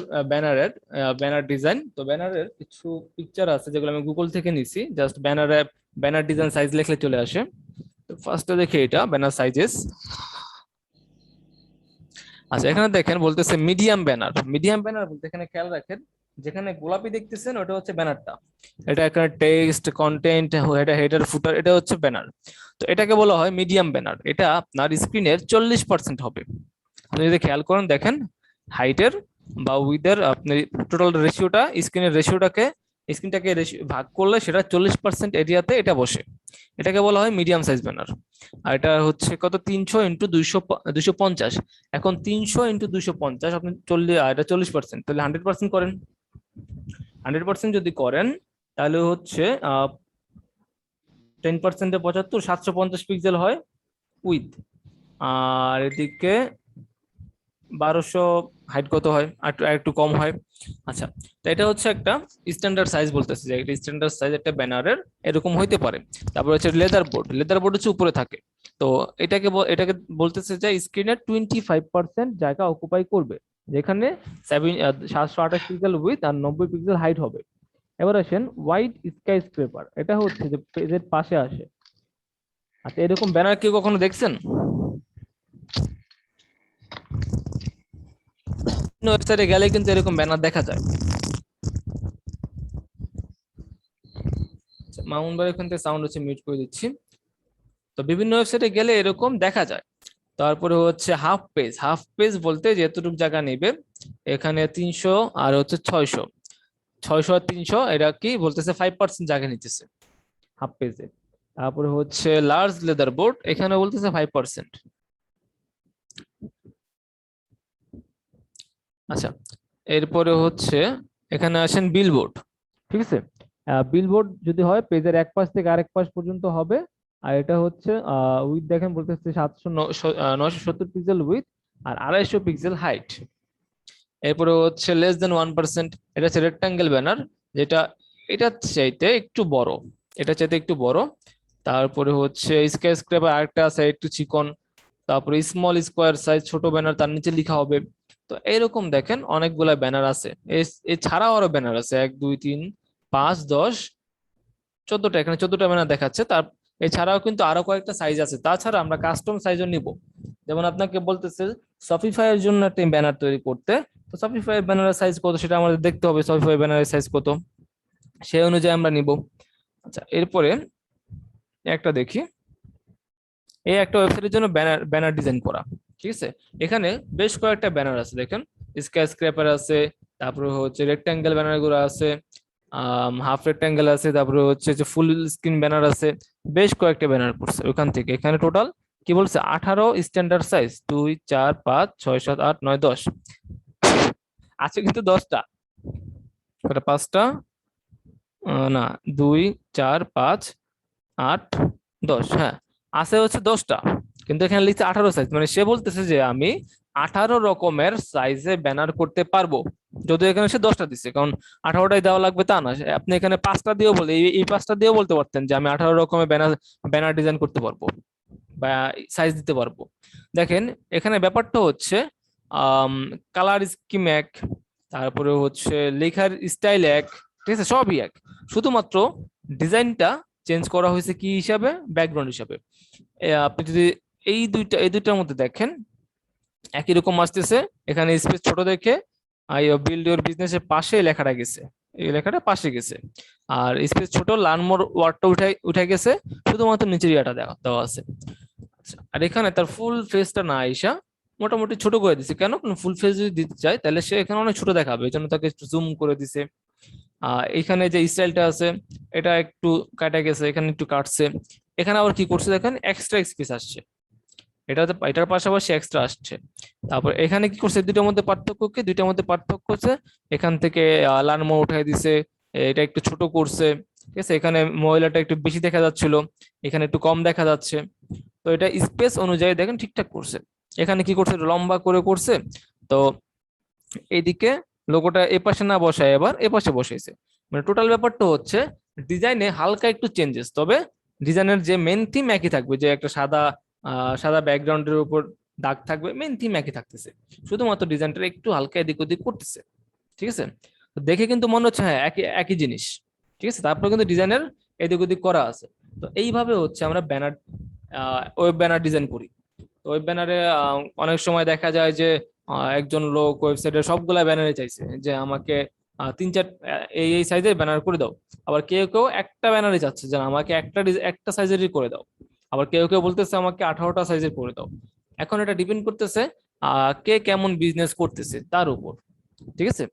ব্যানার ডিজাইন। তো ব্যানারের কিছু পিকচার আছে যেগুলো আমি গুগল থেকে নিছি। জাস্ট ব্যানার ডিজাইন সাইজ লিখলে চলে আসে। তো ফার্স্টে দেখি এটা ব্যানার সাইজেস। আচ্ছা, এখানে দেখেন বলতেছে মিডিয়াম ব্যানার। মিডিয়াম ব্যানার বলতে এখানে খেয়াল রাখেন, যেখানে গোলাপি দেখতেছেন ওটা হচ্ছে ব্যানারটা। এটা এখানে টেক্সট, কন্টেন্ট, এটা হেডার, ফুটার, এটা হচ্ছে ব্যানার। তো এটাকে বলা হয় মিডিয়াম ব্যানার। এটা আপনার স্ক্রিনের 40% হবে। আপনি যদি খেয়াল করেন দেখেন, হাইটের বা উইথের আপনি টোটাল রেশিওটা, স্ক্রিনটাকে ভাগ করলে সেটা 40% এরিয়াতে এটা বসে। এটাকে বলা হয় মিডিয়াম সাইজ ব্যানার। আর এটা হচ্ছে কত, 300 × 250। এখন 300 × 250 আপনি 40, এটা 40%, তাহলে 100% করেন। 100% যদি করেন তাহলে হচ্ছে 10% 75, 750 পিক্সেল হয় উইথ। আর এদিকে 1200 হাইট কত হয়, আর একটু কম হয়। আচ্ছা, তো এটা হচ্ছে একটা স্ট্যান্ডার্ড সাইজ, বলতেছে যে এটা স্ট্যান্ডার্ড সাইজ একটা ব্যানারের এরকম হইতে পারে। তারপর হচ্ছে লেদার বোর্ড হচ্ছে উপরে থাকে। তো এটাকে বলতেছে যে স্ক্রিনের 25% জায়গা অকুপাই করবে, যেখানে 728 পিক্সেল উইথ আর 90 পিক্সেল হাইট হবে। এবার আসেন হোয়াইট স্কাই স্ক্রেপার, এটা হচ্ছে যে পেজের পাশে আসে। আচ্ছা, এরকম ব্যানার কেউ কখনো দেখছেন? ওয়েবসাইটে গেলে কিন্তু এরকম ব্যানার দেখা যায়। মামুন ভাই এখান থেকে সাউন্ড হচ্ছে মিউট করে দিচ্ছি। তো বিভিন্ন ওয়েবসাইটে গেলে এরকম দেখা যায়। তারপরে হচ্ছে হাফ পেজ। হাফ পেজ বলতে যেতটুকু জায়গা নেবে, এখানে 300 আর হচ্ছে 600, 600 আর 300, এটা কি বলতেছে 5% জায়গা নিতেছে হাফ পেজে। তারপরে হচ্ছে লার্জ লেদার বোর্ড, এখানে বলতেছে 5%। আচ্ছা, এরপরে হচ্ছে এখানে আসেন বিলবোর্ড। ঠিক আছে, বিলবোর্ড যদি হয় পেজের এক পাশ থেকে আরেক পাশ পর্যন্ত হবে। আর এটা হচ্ছে উইথ দেখেন বলতেছে 970 পিক্সেল উইথ আর 250 পিক্সেল হাইট। এরপরে হচ্ছে লেস দেন 1%, এটা হচ্ছে রেক্টাঙ্গেল ব্যানার, যেটা এটা চাইতে একটু বড়, এটা চাইতে একটু বড়। তারপরে হচ্ছে স্কাই স্ক্র্যাপার আরেকটা আছে একটু চিকন। তারপরে স্মল স্কোয়ার সাইজ, ছোট ব্যানার, তার নিচে লেখা হবে। তো এইরকম দেখেন অনেকগুলা ব্যানার আছে। এছাড়াও আরো ব্যানার আছে 1 2 3 5 10 14টা, এখানে 14টা ব্যানার দেখাচ্ছে। তার এছাড়াও কিন্তু আরো কয়েকটা সাইজ আছে। তাছাড়া আমরা কাস্টম সাইজও নিব। যেমন আপনাকে বলতেছে শপিফাই এর জন্য একটা ব্যানার তৈরি করতে, তো শপিফাই ব্যানারের সাইজ কত সেটা আমাদের দেখতে হবে, শপিফাই ব্যানারের সাইজ কত, সেই অনুযায়ী আমরা নিব। আচ্ছা, এরপরে একটা দেখি, এই একটা ওয়েবসাইটের জন্য ব্যানার ব্যানার ডিজাইন করা। ঠিক আছে, এখানে বেশ কয়েকটা ব্যানার আছে দেখেন, স্কাই স্ক্র্যাপার আছে, তারপরে হচ্ছে রেক্ট্যাঙ্গেল ব্যানার গুলো আছে, হাফ রেক্ট্যাঙ্গেল আছে, তারপরে হচ্ছে যে ফুল স্ক্রিন ব্যানার আছে, বেশ কয়েকটা ব্যানার করছে ওখান থেকে। এখানে টোটাল কি বলছে 18 স্ট্যান্ডার্ড সাইজ, 2 4 5 6 7 8 9 10 আছে কিন্তু 10টা, এটা 5টা না, 2 4 5 8 10, হ্যাঁ আছে হচ্ছে 10টা, কিন্তু এখানে লিখছে 18 সাইজ। মানে সে বলতেছে যে আমি 18 রকমের সাইজে ব্যানার করতে পারবো, যদিও এখানে সে 10টা দিচ্ছে, কারণ 18টাই দেওয়া লাগবে তা না। আপনি এখানে 5টা দিয়েও বলে এই 5টা দিয়েও বলতে পারতেন যে আমি 18 রকমের ব্যানার ব্যানার ডিজাইন করতে পারবো বা সাইজ দিতে পারবো। দেখেন এখানে ব্যাপারটা হচ্ছে কালার স্কিম এক, তারপরে হচ্ছে লেখার স্টাইল এক, ঠিক আছে, সবই এক, শুধুমাত্র ডিজাইনটা চেঞ্জ করা হয়েছে কি হিসাবে, ব্যাকগ্রাউন্ড হিসাবে। আপনি যদি এই দুইটার মধ্যে দেখেন একই রকম আসতেছে। এখানে স্পেস ছোট দেখে আই বিল্ড ইউর বিজনেসের পাশে লেখাটা গেছে, এই লেখাটা পাশে গেছে, আর স্পেস ছোট লার্ন মোর ওয়ার্ডটা উঠে গেছে, শুধুমাত্র নিচের ইয়াটা দেওয়া আছে। আচ্ছা, আর এখানে তার ফুল ফেসটা না আইসা মোটামুটি ছোট করে দিছে। কেন, ফুল ফেস যদি দিতে চায় তাহলে সে এখানে অনেক ছোট দেখাবে, এই জন্য তাকে একটু জুম করে দিছে। এখানে যে স্টাইলটা আছে এটা একটু কাটা গেছে, এখানে একটু কাটছে। এখানে আবার কি করছে দেখেন, এক্সট্রা স্পেস আসছে, এটার পাশাপাশি এক্সট্রা আসছে। তারপর এখানে কি করছে, দুইটার মধ্যে পার্থক্য কি, দুইটার মধ্যে পার্থক্য হচ্ছে এখান থেকে লার্ন মোর উঠাই দিছে, এটা একটু ছোট করছে। ঠিক আছে, এখানে মহিলাটা একটু বেশি দেখা যাচ্ছিল, এখানে একটু কম দেখা যাচ্ছে। তো এটা স্পেস অনুযায়ী দেখেন ঠিকঠাক করছে। এখানে কি করছে, লম্বা করে করছে। তো এইদিকে লোগোটা এ পাশে না বসায় এবার এ পাশে বসাইছে। মানে টোটাল ব্যাপারটা হচ্ছে ডিজাইনে হালকা একটু চেঞ্জেস, তবে ডিজাইনের যে মেন থিম একই থাকবে, যে একটা সাদা ব্যাকগ্রাউন্ডের উপর দাগ থাকবে, মেন থিম একই থাকতেছে, শুধুমাত্র ডিজাইনটা একটু হালকা এদিক ওদিক করতেছে। ঠিক আছে, তো দেখে কিন্তু মনে হচ্ছে হ্যাঁ একই একই জিনিস। ঠিক আছে, তারপরে কিন্তু ডিজাইনের এদিক ওদিক করা আছে। তো এইভাবে হচ্ছে আমরা ব্যানার ওয়েব ব্যানার ডিজাইন করি। তো ওয়েব ব্যানারে অনেক সময় দেখা যায় যে একজন লোক ওয়েবসাইটে সবগুলা ব্যানারে চাইছে যে আমাকে 3 4 এই সাইজের ব্যানার করে দাও। আবার কেউ কেউ একটা ব্যানারে চাচ্ছে যে আমাকে একটা সাইজেরই করে দাও। আবার কেউ কেউ বলতেছে আমাকে 18টা সাইজের করে দাও। এখন এটা ডিপেন্ড করতেছে কে কেমন বিজনেস করতেছে তার উপর। ঠিক আছে,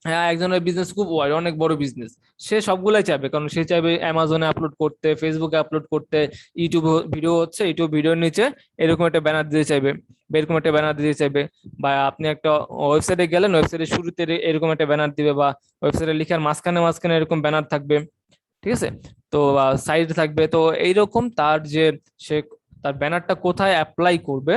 হ্যাঁ একজনের বিজনেস খুব ওয়াইড, অনেক বড় বিজনেস, সে সবগুলাই চাইবে, কারণ সে চাইবে অ্যামাজনে আপলোড করতে, ফেসবুকে আপলোড করতে, ইউটিউব ভিডিও হচ্ছে ইউটিউব ভিডিওর নিচে এরকম একটা ব্যানার দিতে চাইবে, বা এরকম একটা ব্যানার দিতে চাইবে। বা আপনি একটা ওয়েবসাইটে গেলেন, ওয়েবসাইটের শুরুতে এরকম একটা ব্যানার দিবে, বা ওয়েবসাইটে লেখার মাঝখানে মাঝখানে এরকম ব্যানার থাকবে। ঠিক আছে, তো সাইড থাকবে। তো এইরকম সে তার ব্যানারটা কোথায় অ্যাপ্লাই করবে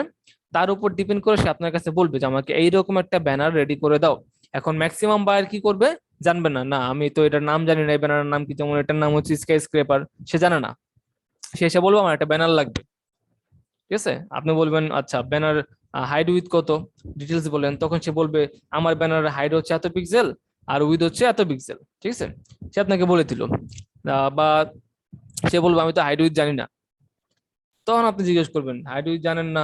তার উপর ডিপেন্ড করে সে আপনার কাছে বলবে যে আমাকে এইরকম একটা ব্যানার রেডি করে দাও। এখন ম্যাক্সিমাম বায়ার কি করবে, জানবে না, না আমি তো এটার নাম জানি না, এই ব্যানারের নাম কি, যেমন এটার নাম হচ্ছে স্কাই স্ক্র্যাপার, সে জানে না, সে এসে বলবো আমার একটা ব্যানার লাগবে। ঠিক আছে, আপনি বলবেন আচ্ছা ব্যানার হাইট উইথ কত, ডিটেলস বলেন, তখন সে বলবে আমার ব্যানারের হাইট হচ্ছে এত পিক্সেল আর উইথ হচ্ছে এত পিক্সেল। ঠিক আছে, সে আপনাকে বলে দিল। বা সে বলবে আমি তো হাইট উইথ জানি না, তখন আপনি জিজ্ঞেস করবেন হাইট উইথ জানেন না,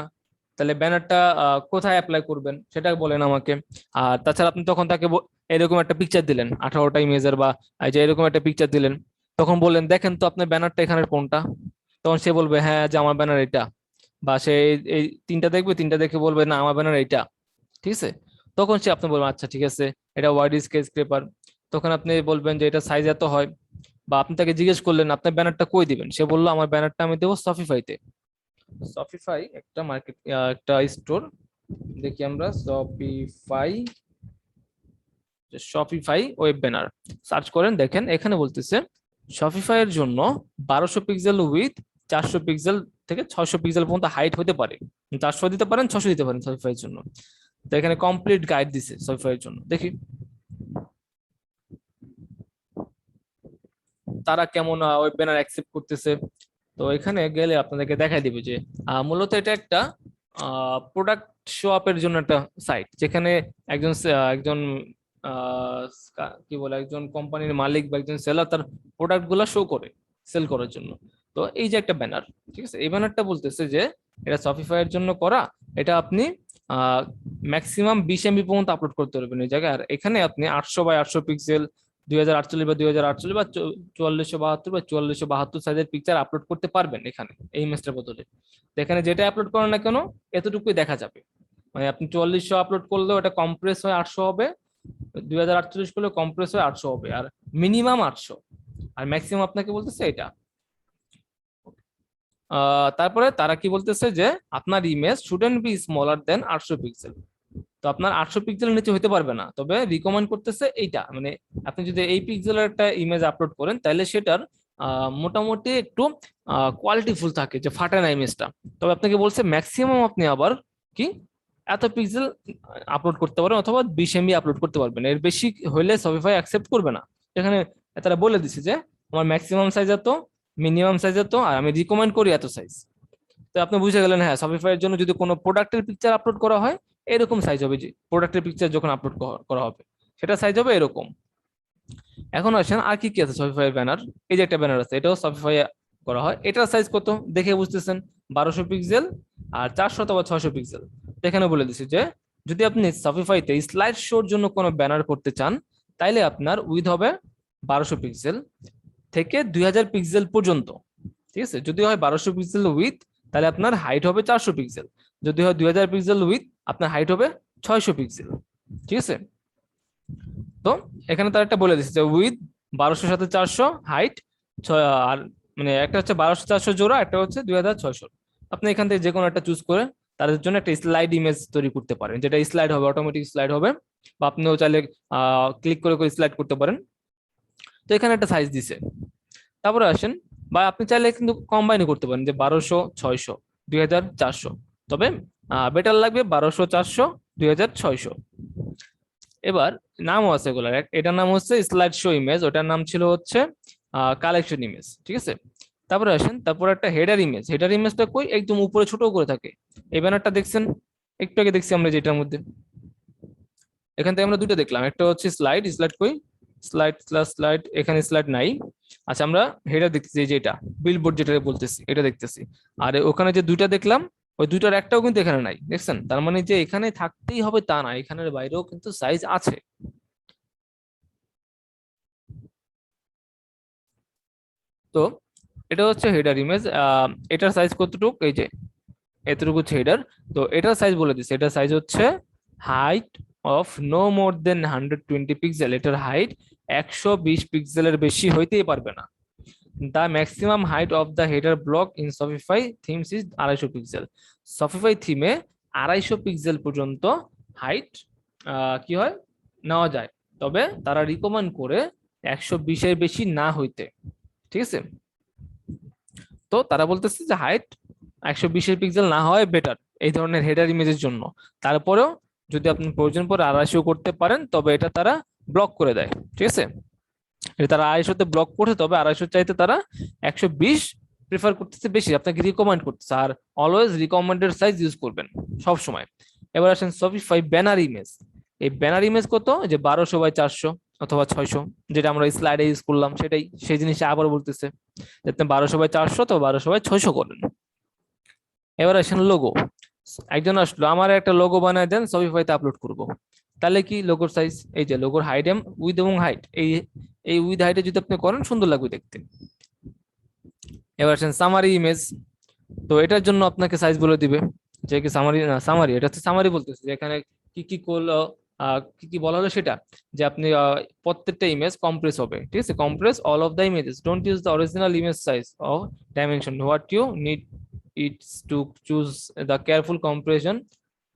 তাহলে ব্যানারটা কোথায় অ্যাপ্লাই করবেন সেটা বলেন আমাকে। আর তাছাড়া আপনি তখন তাকে এরকম একটা পিকচার দিলেন, 18টা ইমেজের, বা এই যে এরকম একটা পিকচার দিলেন, তখন বললেন দেখেন তো আপনার ব্যানারটা এখানের কোনটা, তখন সে বলবে হ্যাঁ যে আমার ব্যানার এটা, বা সে এই তিনটা দেখবে, তিনটা দেখে বলবে না আমার ব্যানার এটা, ঠিক আছে। তখন সে আপনি বলবেন আচ্ছা ঠিক আছে এটা ওয়াইড স্কেচ স্ক্রেপার। তখন আপনি বলবেন যে এটা সাইজ এত হয়, বা আপনি তাকে জিজ্ঞেস করলেন আপনার ব্যানারটা কই দিবেন, সে বললো আমার ব্যানারটা আমি দেবো শপিফাইতে। শপিফাই একটা মার্কেট, একটা স্টোর, দেখি আমরা Shopify, Shopify web banner search করেন, দেখেন এখানে বলতেছে শপিফাই এর জন্য 1200 পিক্সেল উইথ 400 পিক্সেল থেকে 600 পিক্সেল পর্যন্ত হাইট হতে পারে, 400 দিতে পারেন 600 দিতে পারেন শপিফাই এর জন্য। তো এখানে কমপ্লিট গাইড দিছে শপিফাই এর জন্য, দেখি তারা কেমন ওয়েব ব্যানার অ্যাকসেপ্ট করতেছে। তো এখানে গেলে আপনাদেরকে দেখাই দিবে যে মূলত এটা একটা প্রোডাক্ট শো আপের জন্য একটা সাইট, যেখানে একজন একজন কি বলে একজন কোম্পানির মালিক বা একজন সেলার তার প্রোডাক্ট গুলা শো করে সেল করার জন্য। তো এই যে একটা ব্যানার, ঠিক আছে, এই ব্যানারটা বলতেছে যে এটা শপিফাই এর জন্য করা, এটা আপনি ম্যাক্সিমাম 20 MB পর্যন্ত আপলোড করতে পারবেন এই জায়গায়। আর এখানে আপনি 800 বাই 800 পিক্সেল 2048 বা 2048 বা 4472 বা 4472 সাইজের পিকচার আপলোড করতে পারবেন এখানে এই ইমেজটার বদলে। তো এখানে যেটা আপলোড করেন না কেন এতটুকুই দেখা যাবে, মানে আপনি 4400 আপলোড করলেও এটা কম্প্রেস হয়ে 800 হবে, 2048 করলে কম্প্রেস হয়ে 800 হবে, আর মিনিমাম 800, আর ম্যাক্সিমাম আপনাকে বলতেছে এটা। তারপরে তারা কি বলতেছে যে আপনার ইমেজ শুডেন্ট বি স্মলার দেন 800 পিক্সেল। তো আপনার 800 পিক্সেলের নিচে হতে পারবে না, তবে রিকমেন্ড করতেছে এইটা, মানে আপনি যদি এই পিক্সেলের একটা ইমেজ আপলোড করেন তাহলে সেটার মোটামুটি একটু কোয়ালিটিফুল থাকে, যে ফাটে না ইমেজটা। তবে আপনাকে বলছে ম্যাক্সিমাম আপনি আবার কি এত পিক্সেল আপলোড করতে পারবেন, অথবা 20 MB আপলোড করতে পারবেন, এর বেশি হলে শপিফাই অ্যাকসেপ্ট করবে না। এখানে তারা বলে দিচ্ছে যে আমার ম্যাক্সিমাম সাইজ এত, মিনিমাম সাইজ এত, আর আমি রিকমেন্ড করি এত সাইজ। তো আপনি বুঝে গেলেন হ্যাঁ শপিফাই এর জন্য যদি কোনো প্রোডাক্টের পিকচার আপলোড করা হয় এরকম সাইজ হবে, যে প্রোডাক্টের পিকচার যখন আপলোড করা হবে সেটা সাইজ হবে এরকম। এখন আসেন আর কি কি আছে শপিফাই ব্যানার, এই যে একটা ব্যানার আছে এটাও শপিফাই করা হয়, এটার সাইজ কত দেখে বুঝতেছেন 1200 পিক্সেল আর 400 অথবা 600 পিক্সেল। এখানে বলে দিছি যে যদি আপনি শপিফাইতে স্লাইড শোর জন্য কোনো ব্যানার করতে চান তাইলে আপনার উইথ হবে 1200 পিক্সেল থেকে 2000 পিক্সেল পর্যন্ত, ঠিক আছে। যদি হয় 1200 পিক্সেল উইথ তাহলে আপনার হাইট হবে 400 পিক্সেল, যদি হয় 2000 পিক্সেল উইথ আপনার হাইট হবে 600 পিক্সেল, ঠিক আছে। তো এখানে তার একটা বলে দিচ্ছে যে উইথ 1200 সাথে 400 হাইট, আর মানে একটা হচ্ছে 1200 400 জোড়া, একটা হচ্ছে 2600। আপনি এখান থেকে যে কোনো একটা চুজ করে তাদের জন্য একটা স্লাইড ইমেজ তৈরি করতে পারেন, যেটা স্লাইড হবে, অটোমেটিক স্লাইড হবে, বা আপনিও চাইলে ক্লিক করে করে স্লাইড করতে পারেন। তো এখানে একটা সাইজ দিছে। তারপরে আসেন, বা আপনি চাইলে কিন্তু কম্বাইন করতে পারেন যে 1200 600 2400, তবে বেটার লাগবে 1200 400 2600। এবার নামও আছে এগুলার, এটার নাম হচ্ছে স্লাইড শো ইমেজ, ওটার নাম ছিল হচ্ছে কালেকশন ইমেজ, ঠিক আছে। তারপরে আসেন, তারপর একটা হেডার ইমেজ, হেডার ইমেজটা কই একদম উপরে ছোট করে থাকে, এই ব্যানারটা দেখছেন একটু আগে দেখছি আমরা যেটার মধ্যে, এখান থেকে আমরা দুটো দেখলাম, একটা হচ্ছে স্লাইড, স্লাইড কই স্লাইড স্লাইড, এখানে স্লাইড নাই। আচ্ছা আমরা হেডার দেখতেছি, যেটা বিলবোর্ড যেটা বলতেছি এটা দেখতেছি, আর ওখানে যে দুইটা দেখলাম ওই দুইটার একটাও কিন্তু এখানে নাই, দেখছেন, তার মানে যে এখানে থাকতেই হবে তা না, এখানের বাইরেও কিন্তু সাইজ আছে। তো এটা হচ্ছে হেডার ইমেজ, এটার সাইজ কতটুক, এই যে এতটুকু হচ্ছে হেডার। তো এটার সাইজ বলে দিচ্ছে, এটার সাইজ হচ্ছে height of no more than 120 pixel, এটার হাইট 120 পিক্সেলের বেশি হইতেই পারবে না। The maximum height of the header block in Shopify themes is 250 pixel. Shopify থিমে 250 pixel পর্যন্ত হাইট কি হয় নেওয়া যায়, তবে তারা রিকমেন্ড করে 120-এর বেশি না হইতে, ঠিক আছে। তো তারা বলতেছে যে হাইট 120-এর পিক্সেল না হয় বেটার এই ধরনের হেডার ইমেজের জন্য। তারপরেও যদি আপনি প্রয়োজন পড়ে 250 করতে পারেন তবে এটা তারা ব্লক করে দেয়, ঠিক আছে। তারা 250-তে ব্লক করছে, তবে 250 চাইতে তারা 120 প্রিফার করতেছে বেশি, আপনাকে রিকমেন্ড করতেছে, are always recommended size use করবেন সব সময়। এবার আসেন শপিফাই ব্যানার ইমেজ, এই ব্যানার ইমেজ কত, যে 1200 বাই 400 অথবা 600, যেটা আমরা স্লাইডে ইউজ করলাম সেটাই, সেই জিনিসটা আবার বলতেছে যে আপনি 1200 বাই 400 অথবা 1200 বাই 600 করেন। এবার আসেন লোগো, একজন আসলো আমার একটা লোগো বানায় দেন শপিফাইতে আপলোড করব, তাহলে কি লোগোর সাইজ, এই যে লোগোর হাইট উইথ এবং হাইট, এই এই উইথ হাইটে যদি আপনি করেন সুন্দর লাগবে দেখতে। এবার আসেন সামারি ইমেজ, তো এটার জন্য আপনাকে সাইজ বলে দিবে, যে কি সামারি না সামারি, এটা হচ্ছে সামারি বলতেছে যে এখানে কি কি করলো, কি কি বলা হলো সেটা, যে আপনি প্রত্যেকটা ইমেজ কম্প্রেস হবে, ঠিক আছে, compress all of the images, don't use the original image size of dimension, what you need it's to choose the careful compression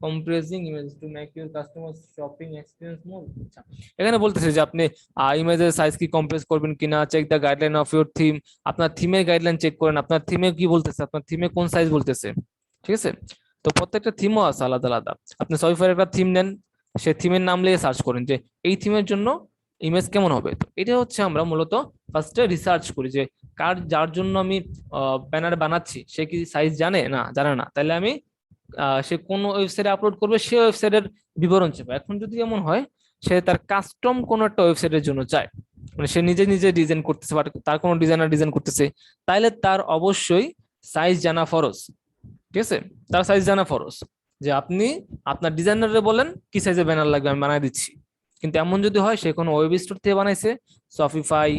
compressing images to make your customers shopping experience more। আচ্ছা, এখানে বলতেছে যে আপনি ইমেজের size কি compress করবেন কিনা, check the guideline of your theme, আপনার থিমের গাইডলাইন চেক করেন, আপনার থিমে কি বলতেছে, আপনার থিমে কোন সাইজ বলতেছে, ঠিক আছে। তো প্রত্যেকটা থিমও আছে আলাদা আলাদা, আপনি সফটওয়্যার একটা থিম নেন, সে থিমের নাম লিখে সার্চ করেন যে এই থিমের জন্য ইমেজ কেমন হবে। তো এটা হচ্ছে আমরা মূলত ফার্স্টে রিসার্চ করি যে যার জন্য আমি ব্যানার বানাচ্ছি সে কি সাইজ জানে না, জানে না, তাহলে আমি সে কোন ওয়েবসাইটে আপলোড করবে সে ওয়েবসাইটের বিবরণ চাইবে। এখন যদি এমন হয় সে তার কাস্টম কোন একটা ওয়েবসাইটের জন্য চায়, মানে সে নিজে নিজে ডিজাইন করতেছে বা তার কোনো ডিজাইনার ডিজাইন করতেছে, তাইলে তার অবশ্যই সাইজ জানা ফরজ, ঠিক আছে, তার সাইজ জানা ফরজ, যে আপনি আপনার ডিজাইনারে বলেন কি সাইজের ব্যানার লাগবে আমি বানাই দিচ্ছি। কিন্তু এমন যদি হয় সে কোনো ওয়েব স্টোর থেকে বানাইছে, শপিফাই,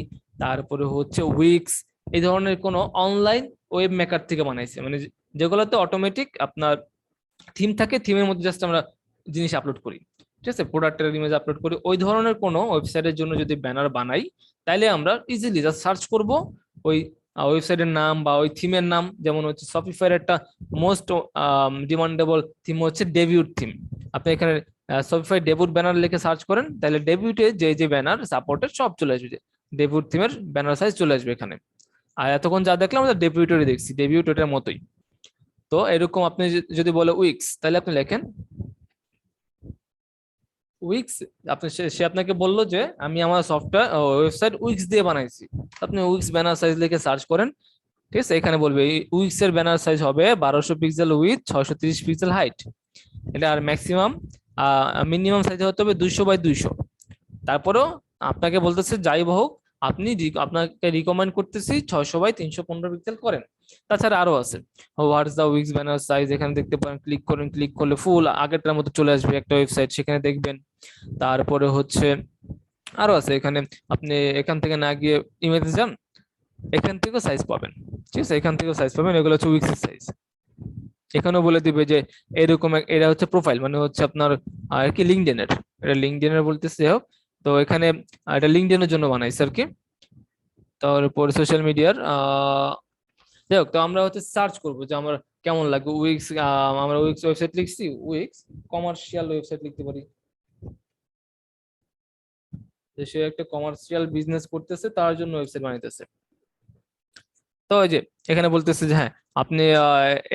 তারপরে হচ্ছে উইক্স, এই ধরনের কোনো অনলাইন ওয়েব মেকার থেকে বানাইছে, মানে যেগুলোতে অটোমেটিক আপনার থিম থাকে, থিমের মধ্যে জাস্ট আমরা জিনিস আপলোড করি, ঠিক আছে, প্রোডাক্টের ইমেজ আপলোড করি, ওই ধরনের কোনো ওয়েবসাইটের জন্য যদি ব্যানার বানাই তাইলে আমরা ইজিলি জাস্ট সার্চ করব ওই ওয়েবসাইটের নাম বা ওই থিমের নাম, যেমন হচ্ছে শপিফাইয়ের একটা মোস্ট ডিমান্ডেবল থিম হচ্ছে ডেবিউট থিম, আপনি এখানে শপিফাই ডেবিউট ব্যানার লিখে সার্চ করেন, তাহলে ডেবিউটে যে যে ব্যানার সাপোর্টেড সব চলে আসবে, ডেবিউট থিমের ব্যানার সাইজ চলে আসবে এখানে। আর এতক্ষণ যা দেখলাম আমরা ডেবিউটেরই দেখছি, ডেবিউট ওটার মতোই। তো এরকম আপনি যদি বলে উইক্স, তাহলে আপনি লেখেন উইক্স, আপনি সে আপনাকে বললো যে আমি আমার সফটওয়্যার ওয়েবসাইট উইক্স দিয়ে বানাইছি, আপনি উইক্স ব্যানার সাইজ লিখে সার্চ করেন, ঠিক আছে, এখানে বলবে উইক্স এর ব্যানার সাইজ হবে 1200 পিক্সেল উইথ 630 পিক্সেল হাইট, এটা আর ম্যাক্সিমাম মিনিমাম সাইজ হতে হবে 200x200। তারপরেও আপনাকে বলতেছে যাই হোক আপনি আপনাকে রিকমেন্ড করতেছি 600x315 পিক্সেল করেন। তাছাড়া আরো আছে, হোয়াটস দা উইক্স ব্যানার সাইজ, এখানে দেখতে পারেন, ক্লিক করেন, ক্লিক করলে ফুল আগেরটার মতো চলে আসবে একটা ওয়েবসাইট, সেখানে দেখবেন। তারপরে হচ্ছে আরো আছে, এখানে আপনি এখান থেকে না গিয়ে ইমেজে যান, এখান থেকেও সাইজ পাবেন, ঠিক আছে, এখান থেকেও সাইজ পাবেন, এগুলো হচ্ছে উইক্স সাইজ। এখানেও বলে দিবে যে এরকম এটা হচ্ছে প্রোফাইল, মানে হচ্ছে আপনার আর কি লিঙ্কডইনের, এটা লিঙ্কডইনের বলতেছে হোক, তো এখানে এটা লিঙ্কডইনের জন্য বানাইছে আর কি। তারপর সোশ্যাল মিডিয়ার যাই হোক, তো আমরা হচ্ছে সার্চ করবো যে আমার কেমন লাগবে উইক্স, আমরা উইক্স ওয়েবসাইট লিখছি, উইক্স কমার্শিয়াল ওয়েবসাইট লিখতে পারি, যে সে একটা কমার্শিয়াল বিজনেস করতেছে তার জন্য ওয়েবসাইট বানাইতেছে। তো ওই যে এখানে বলতেছে যে হ্যাঁ আপনি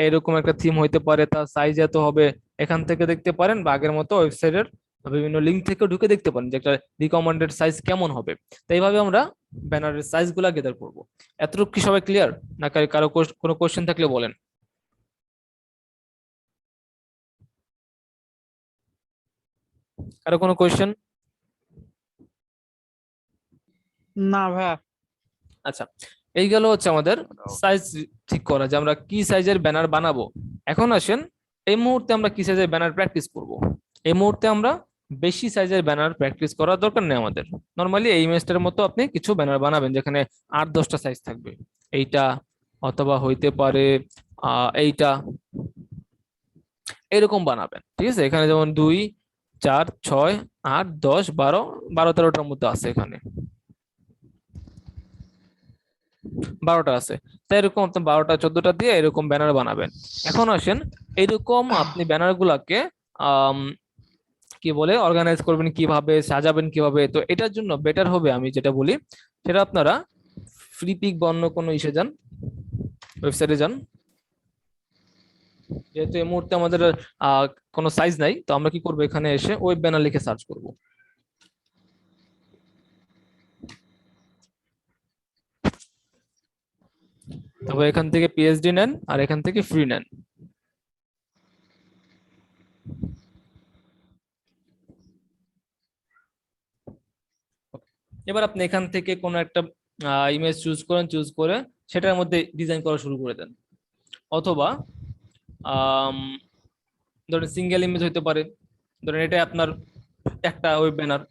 এরকম একটা থিম হইতে পারে, তার সাইজ এত হবে, এখান থেকে দেখতে পারেন, বা আগের মতো ওয়েবসাইটের বিভিন্ন লিঙ্ক থেকে ঢুকে দেখতে পারেন যে একটা রিকমেন্ডেড সাইজ কেমন হবে। তো এইভাবে আমরা ব্যানারের সাইজ গুলা গেদার করবো। এতটুকু কি সবাই ক্লিয়ার, না কারো কোনো কোশ্চেন থাকলে বলেন। কারো কোনো কোশ্চেন? না ভাইয়া। আচ্ছা, এই গেল হচ্ছে আমাদের সাইজ ঠিক করা, যে আমরা কি সাইজের ব্যানার বানাবো। এখন আসেন এই মুহূর্তে আমরা কি সাইজের ব্যানার প্র্যাকটিস করব। এই মুহূর্তে আমরা বেশি সাইজের ব্যানার প্র্যাকটিস করার দরকার নেই আমাদের। নর্মালি এই ইমেজটার মতো আপনি কিছু ব্যানার বানাবেন যেখানে 8-10টা সাইজ থাকবে, এইটা অথবা হইতে পারে এইটা, এরকম বানাবেন, ঠিক আছে। এখানে যেমন 2, 4, 6, 8, 10, 12, 13টার মধ্যে আছে, এখানে 12টা আছে, তাই এরকম আপনি 12টা 14টা দিয়ে এরকম ব্যানার বানাবেন। এখন আসেন এরকম আপনি ব্যানার গুলাকে কি বলে অর্গানাইজ করবেন কিভাবে, সাজাবেন কিভাবে। তো এটার জন্য বেটার হবে আমি যেটা বলি সেটা, আপনারা ফ্রি পিক বা অন্য কোনো ইসে যান, ওয়েবসাইটে যান। যেহেতু এই মুহূর্তে আমাদের কোনো সাইজ নাই, তো আমরা কি করবো, এখানে এসে ওয়েব ব্যানার লিখে সার্চ করব। তারপর এখান থেকে পিএইচডি নেন আর এখান থেকে ফ্রি নেন। এবার আপনি এখান থেকে কোনো একটা ইমেজ চুজ করেন, চুজ করে সেটার মধ্যে ডিজাইন করা শুরু করে দেন। অথবা ধরেন সিঙ্গেল ইমেজ হইতে পারে, ধরেন এটা আপনার একটা ওয়েব ব্যানার।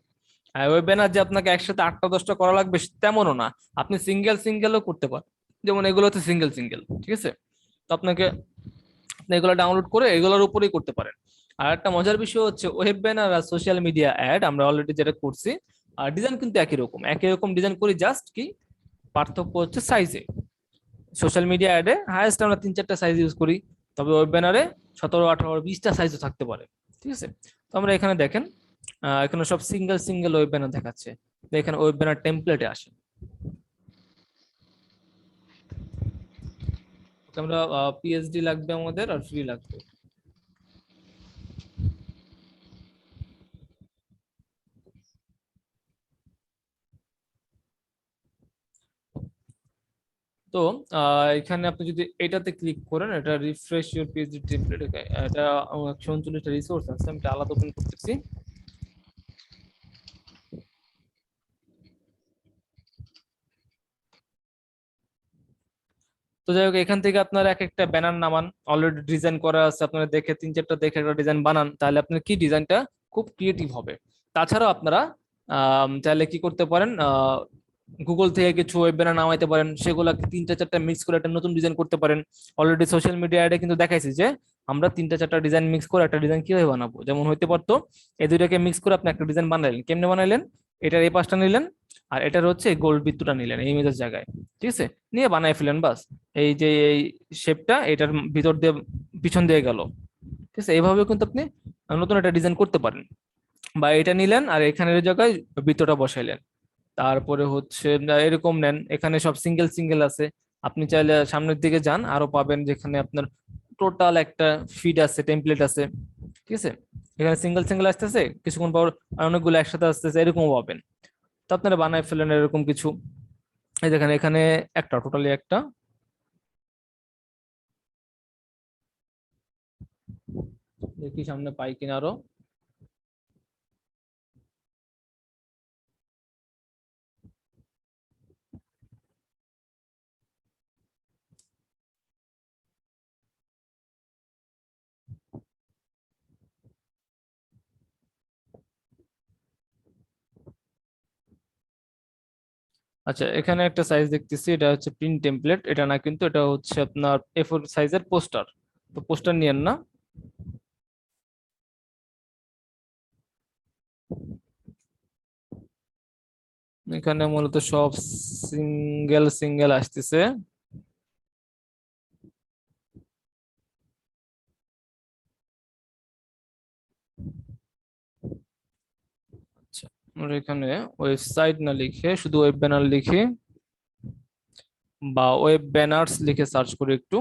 ওয়েব ব্যানার যে আপনাকে একসাথে 8টা 10টা করা লাগবে তেমনও না, আপনি সিঙ্গেল সিঙ্গেলও করতে পারেন। যেমন এগুলো হচ্ছে সিঙ্গেল সিঙ্গেল, ঠিক আছে? তো আপনাকে আপনি এগুলো ডাউনলোড করে এগুলোর উপরেই করতে পারেন। আর একটা মজার বিষয় হচ্ছে ওয়েব ব্যানার আর সোশ্যাল মিডিয়া অ্যাড আমরা অলরেডি যেটা করছি, আর ডিজাইন কিন্তু একই রকম ডিজাইন করি, জাস্ট কি পার্থক্য হচ্ছে সাইজে। সোশ্যাল মিডিয়া অ্যাডে হাইয়েস্ট আমরা 3-4টা সাইজ ইউজ করি, তবে ওয়েব ব্যানারে 17, 18, 20টা সাইজও থাকতে পারে, ঠিক আছে? তো আমরা এখানে দেখেন এখানে সব সিঙ্গেল সিঙ্গেল ওয়েব ব্যানার দেখাচ্ছে। তো এখানে ওয়েব ব্যানার টেমপ্লেটে আসে, আমরা পিএইচডি লাগবে আমাদের আর ফ্রি লাগবে। তো এখানে আপনি যদি এটাতে ক্লিক করেন, এটা রিফ্রেশ ইউর পিএইচডি টেমপ্লেট, এটা 139টা রিসোর্স আছে, আমি এটা আলাদা ওপেন করতেছি। তো যাই হোক, এখান থেকে আপনারা এক একটা ব্যানার নামান, অলরেডি ডিজাইন করা আছে, আপনারা দেখে 3-4টা দেখে একটা ডিজাইন বানান, তাহলে আপনার কি ডিজাইনটা খুব ক্রিয়েটিভ হবে। তাছাড়াও আপনারা চাইলে কি করতে পারেন, গুগল থেকে কিছু ওয়েব ব্যানার নামাইতে পারেন, সেগুলো 3-4টা মিক্স করে একটা নতুন ডিজাইন করতে পারেন। অলরেডি সোশ্যাল মিডিয়া অ্যাডে কিন্তু দেখাইছি যে আমরা 3-4টা ডিজাইন মিক্স করে একটা ডিজাইন কিভাবে বানাবো। যেমন হইতে পারতো এই দুইটাকে মিক্স করে আপনি একটা ডিজাইন বানাইলেন, কেমনে বানাইলেন, এটার এই পাশটা নিলেন আর এটার হচ্ছে গোল্ড বৃত্তটা নিলেন এই ইমেজের জায়গায়, ঠিক আছে? নিয়ে বানাই ফেলেন, বাস। এই যে এই শেপটা এটার ভিতর দিয়ে পিছন দিয়ে গেল, ঠিক আছে? এইভাবে কিন্তু আপনি নতুন একটা ডিজাইন করতে পারেন। বা এটা নিলেন আর এখানের জায়গায় বৃত্তটা বসাইলেন। তারপরে হচ্ছে এরকম নেন, এখানে সব সিঙ্গেল সিঙ্গেল আছে, আপনি চাইলে সামনের দিকে যান আরো পাবেন যেখানে আপনার টোটাল একটা ফিড আছে, টেমপ্লেট আছে, ঠিক আছে? এখানে সিঙ্গেল সিঙ্গেল আসতেছে, কিছুক্ষণ পর অনেকগুলো একসাথে আসতেছে, এরকম পাবেন। তো আপনারা বানায় ফেলেন এরকম কিছু। এই দেখেন এখানে একটা, টোটালি একটা। দেখি সামনে পাই কিনা আরো। আচ্ছা, এখানে একটা সাইজ দেখতেছি, এটা হচ্ছে প্রিন্ট টেমপ্লেট, এটা না কিন্তু এটা হচ্ছে আপনার A4 সাইজের পোস্টার। তো পোস্টার নিয়েন না। এখানে মূলত সব সিঙ্গেল সিঙ্গেল আসতেছে। আচ্ছা, আমরা এখানে ওয়েবসাইট না লিখে শুধু ওয়েব ব্যানার লিখি, বা ওয়েব ব্যানার্স লিখে সার্চ করি একটু।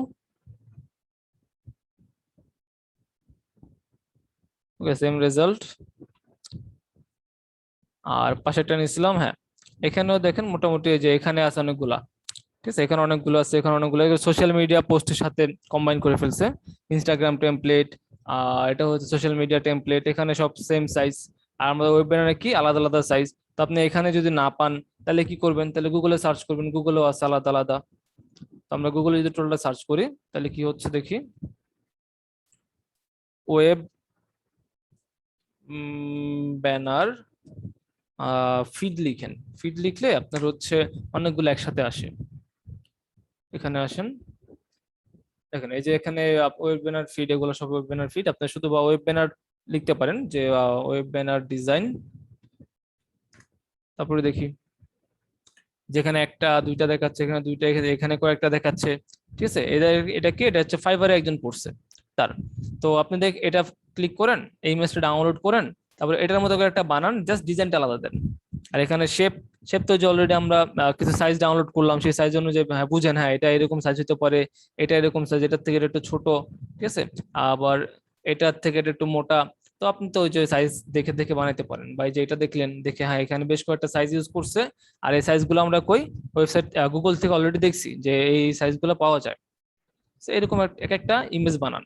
ওকে, সেম রেজাল্ট। আর পাশেরটা নিয়েছিলাম, হ্যাঁ। এখানেও দেখেন মোটামুটি এই যে এখানে আছে অনেকগুলা, ঠিক আছে? এখানে অনেকগুলো আছে, এখানে অনেকগুলো সোশ্যাল মিডিয়া পোস্টের সাথে কম্বাইন করে ফেলছে। ইনস্টাগ্রাম টেমপ্লেট, এটা হচ্ছে সোশ্যাল মিডিয়া টেমপ্লেট, এখানে সব সেম সাইজ। আর আমাদের ওয়েব ব্যানারে কি আলাদা আলাদা সাইজ। তো আপনি এখানে যদি না পান তাহলে কি করবেন, তাহলে গুগলে সার্চ করবেন, গুগলেও আছে আলাদা আলাদা। তো আমরা গুগলে যদি টোটালটা সার্চ করি তাহলে কি হচ্ছে দেখি। ওয়েব ব্যানার ফিড লিখেন, ফিড লিখলে আপনার হচ্ছে অনেকগুলো একসাথে আসে। এখানে আসেন, দেখেন এই যে এখানে ওয়েব ব্যানার ফিড, এগুলো সব ওয়েব ব্যানার ফিড। আপনি শুধু বা ওয়েব ব্যানার লিখতে পারেন যে ওয়েব ব্যানার ডিজাইন, তারপরে দেখি যেখানে একটা দুইটা দেখাচ্ছে, এখানে দুইটা, এখানে কয়েকটা দেখাচ্ছে, ঠিক আছে? এটা কি, এটা হচ্ছে ফাইবারে একজন করছে তার। তো আপনি এটা ক্লিক করেন, এই ইমেজটা ডাউনলোড করেন, তারপরে এটার মতো করে একটা বানান, জাস্ট ডিজাইনটা আলাদা দেন। আর এখানে শেপ, শেপ তো যে অলরেডি আমরা কিছু সাইজ ডাউনলোড করলাম, সেই সাইজ অনুযায়ী হ্যাঁ বুঝেন, হ্যাঁ এটা এরকম সাইজ হতে পারে, এটা এরকম সাইজ, এটার থেকে এটা একটু ছোট, ঠিক আছে? আবার এটার থেকে এটা একটু মোটা। তো আপনি তো ওই যে সাইজ দেখে দেখে বানাইতে পারেন, বা এই যে এটা দেখলেন, দেখে হ্যাঁ এখানে বেশ কয়েকটা সাইজ ইউজ করছে। আর এই সাইজগুলো আমরা কই ওয়েবসাইট গুগল থেকে অলরেডি দেখছি যে এই সাইজগুলো পাওয়া যায়। এরকম এক একটা ইমেজ বানান,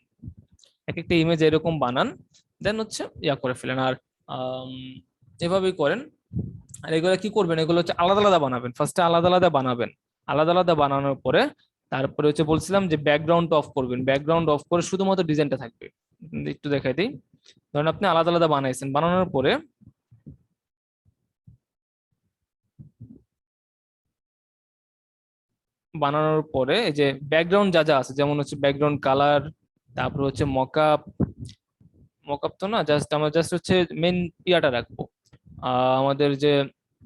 এক একটা ইমেজ এরকম বানান, দেন হচ্ছে ইয়া করে ফেলেন। আর এভাবেই করেন। আর এগুলো কি করবেন, এগুলো হচ্ছে আলাদা আলাদা বানাবেন, ফার্স্টে আলাদা আলাদা বানাবেন। আলাদা আলাদা বানানোর পরে তারপরে হচ্ছে বলছিলাম যে ব্যাকগ্রাউন্ড অফ করবেন, ব্যাকগ্রাউন্ড অফ করে শুধুমাত্র ডিজাইনটা থাকবে। একটু দেখাই দিই। ধরেন আপনি আলাদা আলাদা বানাইছেন, বানানোর পরে বানানোর পরে এই যে ব্যাকগ্রাউন্ড যা যা আছে, যেমন হচ্ছে ব্যাকগ্রাউন্ড কালার, তারপর হচ্ছে মকআপ, মকআপ তো না, জাস্ট আমরা জাস্ট হচ্ছে মেন ইয়াটা রাখবো, আমাদের যে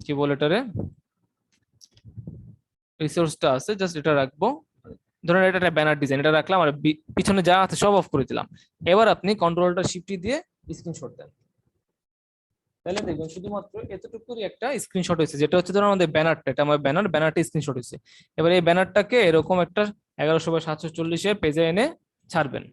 কি বলে এটারে, রিসোর্সটা আছে, জাস্ট এটা রাখবো। ধরুন এটা একটা ব্যানার ডিজাইন, এটা রাখলাম আর পিছনে যা আছে সব অফ করে দিলাম। এবার আপনি কন্ট্রোলটা শিফট দিয়ে স্ক্রিনশট দেন, তাহলে দেখবেন শুধুমাত্র এতটুকুরই একটা স্ক্রিনশট হয়েছে, যেটা হচ্ছে ধরুন আমাদের ব্যানারটা, এটা আমার ব্যানারটা স্ক্রিনশট হয়েছে। এবার এই ব্যানারটাকে এরকম একটা 1100x740 পেজে এনে ছাড়বেন,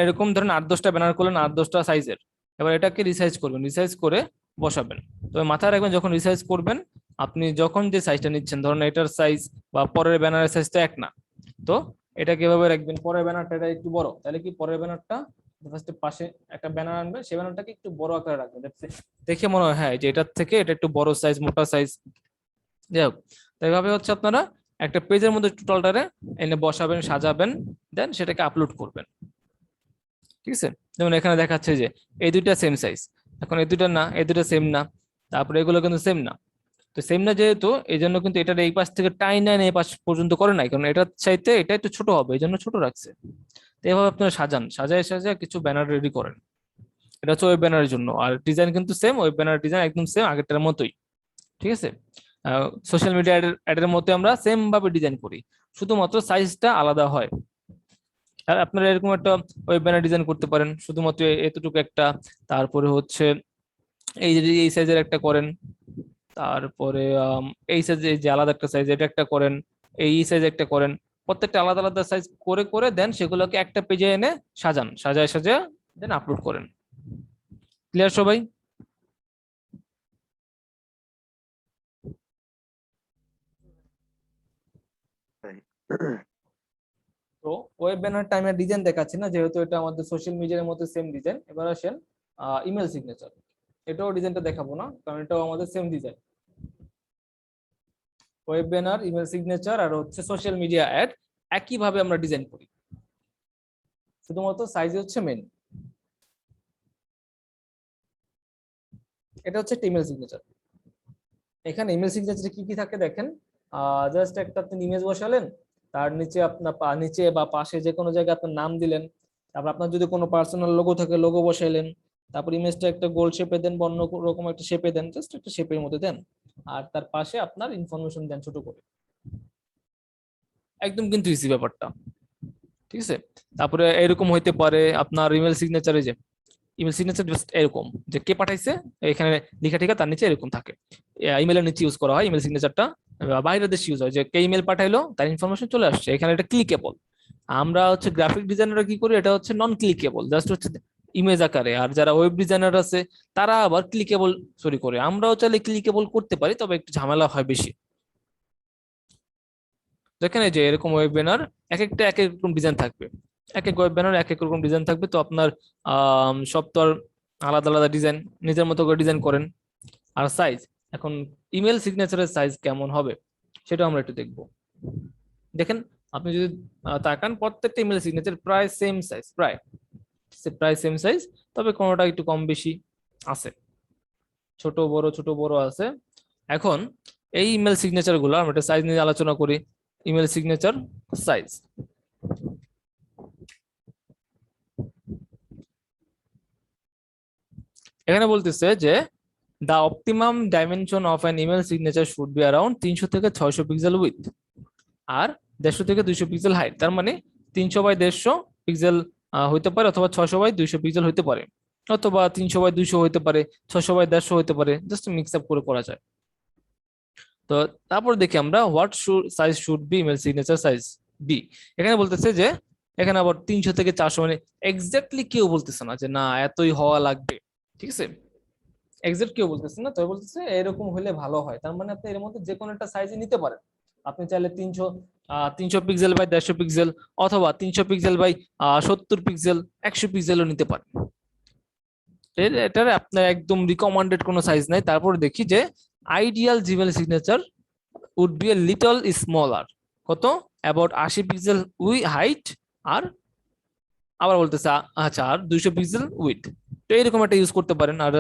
এরকম ধরেন 8-10টা ব্যানার করলেন, 8-10টা সাইজের। এবার এটাকে রিসাইজ করবেন, রিসাইজ করে বসাবেন। তবে মাথায় রাখবেন যখন রিসাইজ করবেন, আপনি যখন যে সাইজটা নিচ্ছেন, ধরুন এটার সাইজ বা পরের ব্যানারের সাইজটা এক না, তো এটাকে এভাবে রাখবেন। পরের ব্যানারটা এটা একটু বড়, তাহলে কি পরের ব্যানারটা ফার্স্টে পাশে একটা ব্যানার আনবেন, সেই ব্যানারটাকে একটু বড় আকারে রাখবেন, দেখে মনে হয় হ্যাঁ যে এটার থেকে এটা একটু বড় সাইজ, মোটা সাইজ। যাই হোক, তো এইভাবে হচ্ছে আপনারা একটা পেজের মধ্যে টোটালটারে এনে বসাবেন, সাজাবেন, দেন সেটাকে আপলোড করবেন। ঠিক আছে, যেমন এখানে দেখাচ্ছে যে এই দুইটা সেম সাইজ, এখন এই দুইটা না, এই দুইটা সেম না, তারপরে এগুলো কিন্তু সেম না। তো সেম না যেহেতু, এই জন্য কিন্তু এটার এই পাশ থেকে টাইনা এই পাশ পর্যন্ত করে নাই, কারণ এটার চাইতে এটা একটু ছোট হবে, এই জন্য ছোট রাখছে। তো এভাবে আপনারা সাজান, সাজায় কিছু ব্যানার রেডি করেন। এটা হচ্ছে ওয়েব ব্যানারের জন্য, আর ডিজাইন কিন্তু সেম, ওয়েব ব্যানার ডিজাইন একদম সেম আগেরটার মতোই। ঠিক আছে, সোশ্যাল মিডিয়া অ্যাডের মধ্যে আমরা সেম ভাবে ডিজাইন করি, শুধুমাত্র সাইজটা আলাদা হয়। আর আপনারা এরকম একটা ওয়েব ব্যানার ডিজাইন করতে পারেন, শুধুমাত্র এতটুকু একটা, তারপরে হচ্ছে এই সাইজের একটা করেন, তারপরে এই সাইজে যে আলাদা একটা সাইজ এটা একটা করেন, এই সাইজ একটা করেন, প্রত্যেকটা আলাদা আলাদা সাইজ করে করে দেন সেগুলোকে একটা পেজে এনে সাজান, সাজায় দেন আপলোড করেন। ক্লিয়ার সবাই? তো ওয়েব ব্যানার টাইমের ডিজাইন দেখাচ্ছি না, যেহেতু এটা আমাদের সোশ্যাল মিডিয়ার মধ্যে সেম ডিজাইন। এবার আসেন ইমেল সিগনেচার, এটাও ডিজাইনটা দেখাবো না, কারণ এটাও আমাদের same design. Web banner, email signature আর হচ্ছে সোশ্যাল মিডিয়া অ্যাড একই ভাবে আমরা ডিজাইন করি, শুধুমাত্র সাইজ হচ্ছে মেন। এটা হচ্ছে ইমেল সিগনেচার। এখানে ইমেল সিগনেচারে কি কি থাকে দেখেন, জাস্ট একটা আপনি ইমেজ বসালেন, তার নিচে আপনার নিচে বা পাশে যে কোনো জায়গায় আপনার নাম দিলেন, তারপর আপনার যদি কোনো পার্সোনাল লোগো থাকে লোগো বসাইলেন, তারপর ইমেজটা একটা গোল শেপে দেন বা অন্য রকম একটা শেপে দেন, জাস্ট একটা শেপের মধ্যে দেন, আর তার পাশে আপনার ইনফরমেশন দেন ছোট করে, একদম কিন্তু ইজি ব্যাপারটা। ঠিক আছে, তারপরে এরকম হইতে পারে আপনার ইমেল সিগনেচারে, যে ইমেল সিগনেচার জাস্ট এরকম যে কে পাঠাইছে এখানে লেখা ঠিকা তার নিচে এরকম থাকে, ইমেলের নিচে ইউজ করা হয় ইমেল সিগনেচারটা, বাইরের দেশে ইউজ হয় যে কে ইমেল পাঠাইলো তার ইনফরমেশন চলে আসছে, এখানে এটা ক্লিকেবল। আমরা হচ্ছে গ্রাফিক ডিজাইনাররা কি করি, এটা হচ্ছে নন ক্লিকেবল, জাস্ট হচ্ছে ইমেজ আকারে। আর যারা ওয়েব ডিজাইনার আছে তারা আবার ক্লিকেবল সরি করে, আমরাও চাইলে ক্লিকেবল করতে পারি, তবে একটু ঝামেলা হয় বেশি। দেখেন এই যে এরকম ওয়েব ব্যানার এক একটা এক এক রকম ডিজাইন থাকবে, এক এক ওয়েব ব্যানার এক এক রকম ডিজাইন থাকবে। তো আপনার সব তো আর আলাদা আলাদা ডিজাইন, নিজের মতো করে ডিজাইন করেন। আর সাইজ, এখন ইমেল সিগনেচারের সাইজ কেমন হবে সেটা আমরা একটু দেখব। দেখেন আপনি যদি তাকান, প্রত্যেকটা ইমেল সিগনেচার প্রায় সেম সাইজ, প্রায় সেম সাইজ, তবে কোনোটা একটু কম বেশি আছে, ছোট বড় আছে। এখন এই ইমেল সিগনেচার গুলো আমরা একটা সাইজ নিয়ে আলোচনা করি। ইমেল সিগনেচার সাইজ, এখানে বলতেছে যে the optimum dimension of an email signature should be around 300 থেকে 600 পিক্সেল উইথ আর 150 থেকে 200 পিক্সেল হাইট। তার মানে 300 বাই 150 পিক্সেল হইতে পারে, অথবা 600 বাই 200 পিক্সেল হইতে পারে, অথবা 300 বাই 200 হইতে পারে, 600 বাই 150 হইতে পারে, জাস্ট মিক্স আপ করে করা যায়। তো তারপর দেখি আমরা what size should be email signature size be. এখানে বলতেছে যে এখানে আবার 300 থেকে 400, মানে এক্স্যাক্টলি কেউ বলতেছে না যে না এতই হওয়া লাগবে। ঠিক আছে, এক্সাক্ট কেউ বলতেছে না, তবে বলতেছে এরকম হলে ভালো হয়। তার মানে আপনি এর মধ্যে যে কোনো একটা সাইজে নিতে পারেন। আপনি চাইলে 300 পিক্সেল বাই 150 পিক্সেল, অথবা 300 পিক্সেল বাই 70 পিক্সেল, 100 পিক্সেলও নিতে পারেন। এটার আপনার একদম রিকমেন্ডেড কোনো সাইজ নাই। তারপর দেখি যে ideal Gmail signature would be a little smaller, কত অ্যাবাউট 80 পিক্সেল উই হাইট, আর আবার বলতেছে আচ্ছা আর 200 পিক্সেল উইথ। তো এরকম একটা ইউজ করতে পারেন। আর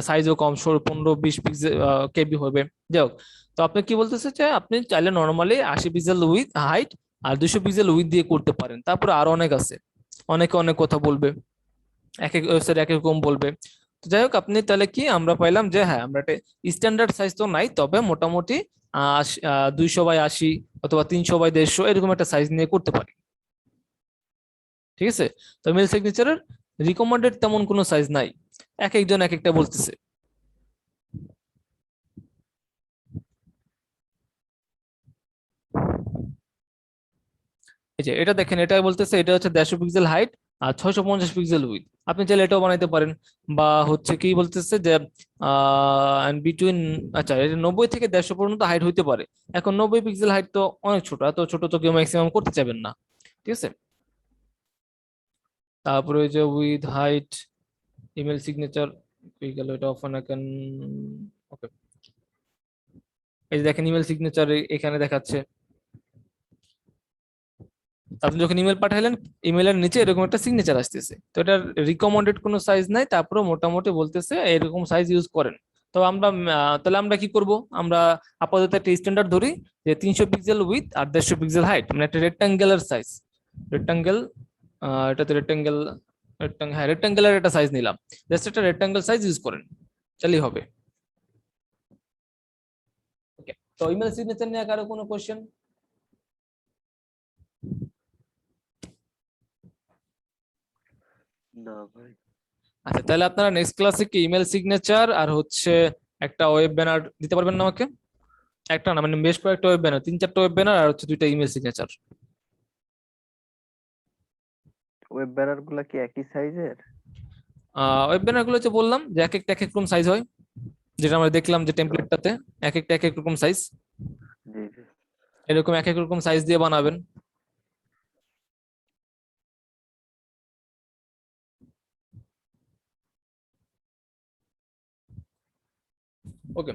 সাইজও কম, 15-20 পিক্সেল কেবি হবে। যাই হোক, তো তো আপনি কি বলতেছে যে আপনি চাইলে নর্মালি 80 পিক্সেল উইথ হাইট আর 200 পিক্সেল উইথ দিয়ে করতে পারেন, তারপরে আরো অনেক আছে, অনেকে অনেক কথা বলবে, এক এক ওয়েবসাইট এক এক রকম বলবে। তো যাই হোক, আপনি তাহলে কি আমরা পাইলাম যে হ্যাঁ আমরা একটা স্ট্যান্ডার্ড সাইজ তো নাই, তবে মোটামুটি 200 বাই 80 অথবা 300 বাই 150 এরকম একটা সাইজ নিয়ে করতে পারি। ঠিক আছে, তো মেল সিগনেচারের রিকমেন্ডেড তেমন কোনো সাইজ নাই, এক একজন এক একটা বলতেছে। এই যে এটা দেখেন, এটা বলতেছে এটা হচ্ছে 150 পিক্সেল হাইট আর 650 পিক্সেল উইথ। আপনি চাইলে এটাও বানাইতে পারেন, বা হচ্ছে কি বলতেছে যে বিটুইন, আচ্ছা এটা 90 থেকে 150 পর্যন্ত হাইট হইতে পারে। এখন 90 পিক্সেল হাইট তো অনেক ছোট, এত ছোট তো কেউ ম্যাক্সিমাম করতে চাইবেন না। ঠিক আছে, তারপরে ওই যে উইথ হাইট ইমেল সিগনেচার গেল, এটা অফার এখন। ওকে, এই যে দেখেন ইমেল সিগনেচার এখানে দেখাচ্ছে। আপনি যখন ইমেল পাঠাইলেন, ইমেলের নিচে এরকম একটা সিগনেচার আসতেছে, তো এটার রিকমেন্ডেড কোনো সাইজ নাই, তারপরে মোটামুটি বলতেছে এরকম সাইজ ইউজ করেন। তো আমরা তাহলে আমরা কি করব, আমরা আপাতত একটা স্ট্যান্ডার্ড ধরি যে 300 পিক্সেল উইথ আর 150 পিক্সেল হাইট, মানে একটা রেক্টাঙ্গেলের সাইজ, রেক্টাঙ্গেল, এটাতে রেক্টাঙ্গেল, হ্যাঁ রেক্টাঙ্গেলের একটা সাইজ নিলাম, জাস্ট একটা রেক্টাঙ্গেল সাইজ ইউজ করেন, চালিয়ে হবে। ওকে, তো ইমেল সিগনেচার নিয়ে কারো কোনো কোশ্চেন? না ভাই। আচ্ছা, তাহলে আপনারা নেক্সট ক্লাসে কি ইমেল সিগনেচার আর হচ্ছে একটা ওয়েব ব্যানার দিতে পারবেন না আমাকে? একটা না, মানে বেশ কয়েকটা ওয়েব ব্যানার, 3-4টা ওয়েব ব্যানার আর হচ্ছে 2টা ইমেল সিগনেচার। ওয়েব ব্যানার গুলা কি একই সাইজের? ওয়েব ব্যানার গুলো যে বললাম যে এক একটা এক এক রকম সাইজ হয়, যেটা আমরা দেখলাম যে টেমপ্লেটটাতে এক একটা এক এক রকম সাইজ, জি জি। এরকম এক এক রকম সাইজ দিয়ে বানাবেন। ওকে,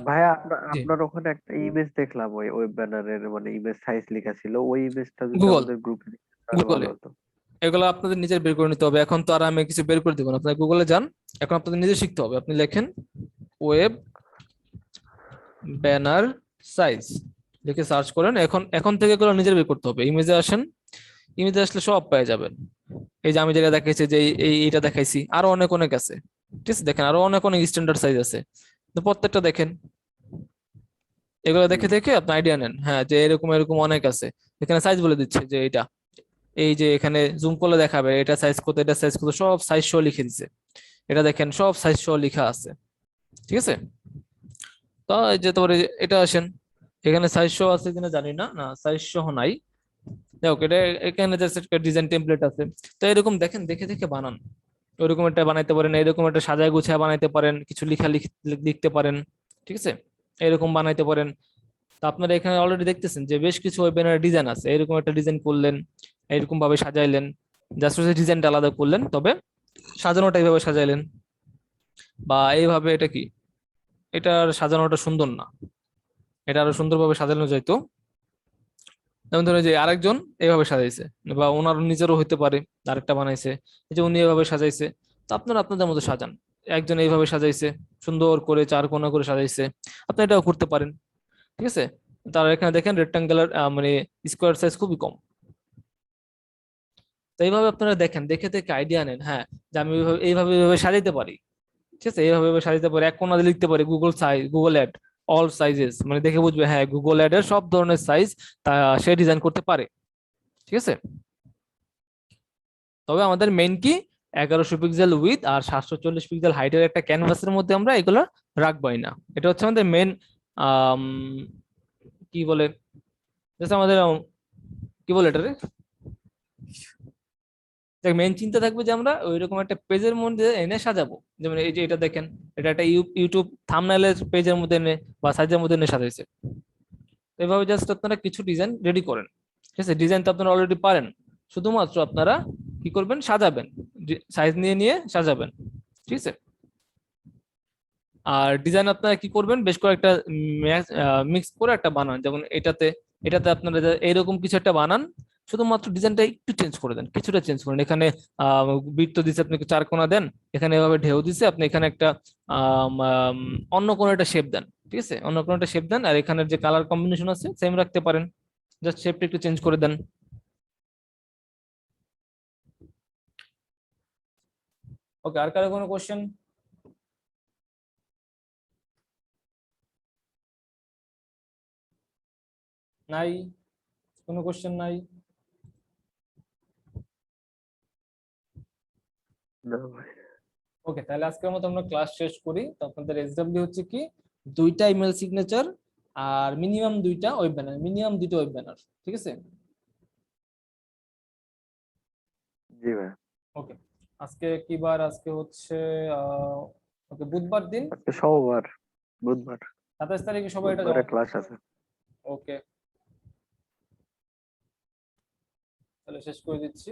ভাইয়া জি। আপনার ওখানে একটা ইমেজ দেখলাম, ওই ওয়েব ব্যানারের মানে ইমেজ সাইজ লেখা ছিল, ওই ইমেজটা যদি গুগল, আমাদের গ্রুপে তাহলে গুগলে ভালো হতো। এগুলো আপনাদের নিজের বের করে নিতে হবে, এখন তো আর আমি কিছু বের করে দেবো না, আপনার গুগলে যান, এখন আপনাদের নিজে শিখতে হবে। আপনি লেখেন ওয়েব ব্যানার সাইজ, লিখে সার্চ করেন, এখন এখন থেকে এগুলো নিজের বের করতে হবে। ইমেজে আসেন, ইমেজে আসলে সব পেয়ে যাবেন। এই যে আমি যেটা দেখাইছি, যে এইটা দেখাইছি, আরো অনেক অনেক আছে। ঠিক আছে, দেখেন আরো অনেক অনেক স্ট্যান্ডার্ড সাইজ আছে, তো প্রত্যেকটা দেখেন, এগুলো দেখে দেখে আপনি আইডিয়া নেন, হ্যাঁ যে এরকম এরকম অনেক আছে। এখানে সাইজ বলে দিচ্ছে যে এটা, এই যে এখানে জুম করলে দেখাবে এটা সাইজ কত, এটা সাইজ কত, সব সাইজ সহ লিখে দিছে। এটা দেখেন সব সাইজ সহ লেখা আছে। ঠিক আছে, তো এই যে তোমার এটা আসেন, এখানে সাইজ সহ আছে কিনা জানি না, না সাইজ সহ নাই। দেখো এটা এখানে জাস্ট একটা ডিজাইন টেমপ্লেট আছে। তো এরকম দেখেন, দেখে দেখে বানান, ওইরকম একটা বানাইতে পারেন, এরকম একটা সাজায় গুছায় বানাইতে পারেন, কিছু লেখা লিখতে পারেন। ঠিক আছে, এরকম বানাইতে পারেন। তো আপনারা এখানে অলরেডি দেখতেছেন যে বেশ কিছু ওয়েব ব্যানারের ডিজাইন আছে, এরকম একটা ডিজাইন করলেন, এরকম ভাবে সাজাইলেন, জাস্ট ডিজাইনটা আলাদা করলেন, তবে সাজানোটা এইভাবে সাজাইলেন, বা এইভাবে, এটা কি, এটার সাজানোটা সুন্দর না, এটা আরো সুন্দরভাবে সাজানো যাইতো। যেমন ধরুন যে আরেকজন এইভাবে সাজাইছে, বা ওনার নিজেরও হইতে পারে, আরেকটা বানাইছে, এই যে উনি এভাবে সাজাইছে। তো আপনারা আপনাদের মতো সাজান, একজন এইভাবে সাজাইছে, সুন্দর করে 4 কোণা করে সাজাইছে, আপনি এটাও করতে পারেন। ঠিক আছে, তার এখানে দেখেন রেক্টাঙ্গুলার মানে স্কোয়ার সাইজ খুবই কম। তো এইভাবে আপনারা দেখেন, দেখে দেখে আইডিয়া নেন, হ্যাঁ যে আমি এইভাবে এইভাবে সাজাইতে পারি। ঠিক আছে, এইভাবে এইভাবে সাজাইতে পারি, এক কোণাতে লিখতে পারি Google size, Google ad all sizes, মানে দেখে বুঝবে হ্যাঁ গুগল অ্যাড এর সব ধরনের সাইজ তা সে ডিজাইন করতে পারে। ঠিক আছে, তবে আমাদের মেইন কি 1100 পিক্সেল উইথ আর 740 পিক্সেল হাইটের একটা ক্যানভাসের মধ্যে আমরা এগুলো রাখবোই না, এটা হচ্ছে আমাদের মেইন কি বলে, জাস্ট আমাদের কি বলে এটা, মেইন চিন্তা থাকবে যে আমরা ওইরকম একটা পেজের মধ্যে এনে সাজাবো। যেমন এই যে এটা দেখেন, এটা একটা ইউটিউব থাম্বনেলের পেজের মধ্যে এনে বা সাইজের মধ্যে এনে সাজাইছে। এভাবে জাস্ট আপনারা কিছু ডিজাইন রেডি করেন। ঠিক আছে, ডিজাইন তো আপনারা অলরেডি পারেন, শুধুমাত্র আপনারা কি করবেন, সাজাবেন, সাইজ নিয়ে নিয়ে সাজাবেন। ঠিক আছে, আর ডিজাইন আপনারা কি করবেন, বেশ কয়েকটা মিক্স করে একটা বানান। যেমন এটাতে এটাতে আপনারা এইরকম কিছু একটা বানান, শুধুমাত্র ডিজাইনটা একটু চেঞ্জ করে দেন, কিছুটা চেঞ্জ করেন। এখানে বৃত্ত দিচ্ছে, আপনি 4 কোণা দেন, এখানে এভাবে ঢেউ দিচ্ছে, আপনি এখানে একটা অন্য কোনো একটা শেপ দেন, ঠিক আছে, অন্য কোনো একটা শেপ দেন, আর এখানের যে কালার কম্বিনেশন আছে সেম রাখতে পারেন, জাস্ট শেপটা একটু চেঞ্জ করে দেন। ওকে, আর কারো কোনো কোশ্চেন? নাই? কোনো কোশ্চেন নাই? না ভাই। ওকে, তাহলে আজকের মতো আমরা ক্লাস শেষ করি। তো আপনাদের এসডব্লিউ হচ্ছে কি, 2টা ইমেল সিগনেচার আর মিনিমাম 2টা ওয়েব ব্যানার, মিনিমাম 2টা ওয়েব ব্যানার, ঠিক আছে? জি ভাই, ওকে, আজকে কি বার? আজকে হচ্ছে ওকে বুধবার দিন, আজকে সোমবার, বুধবার, 27 তারিখে সবাই এটা বুধবারে জমা ক্লাস করবেন। আছে। ওকে, তাহলে শেষ করে দিচ্ছি।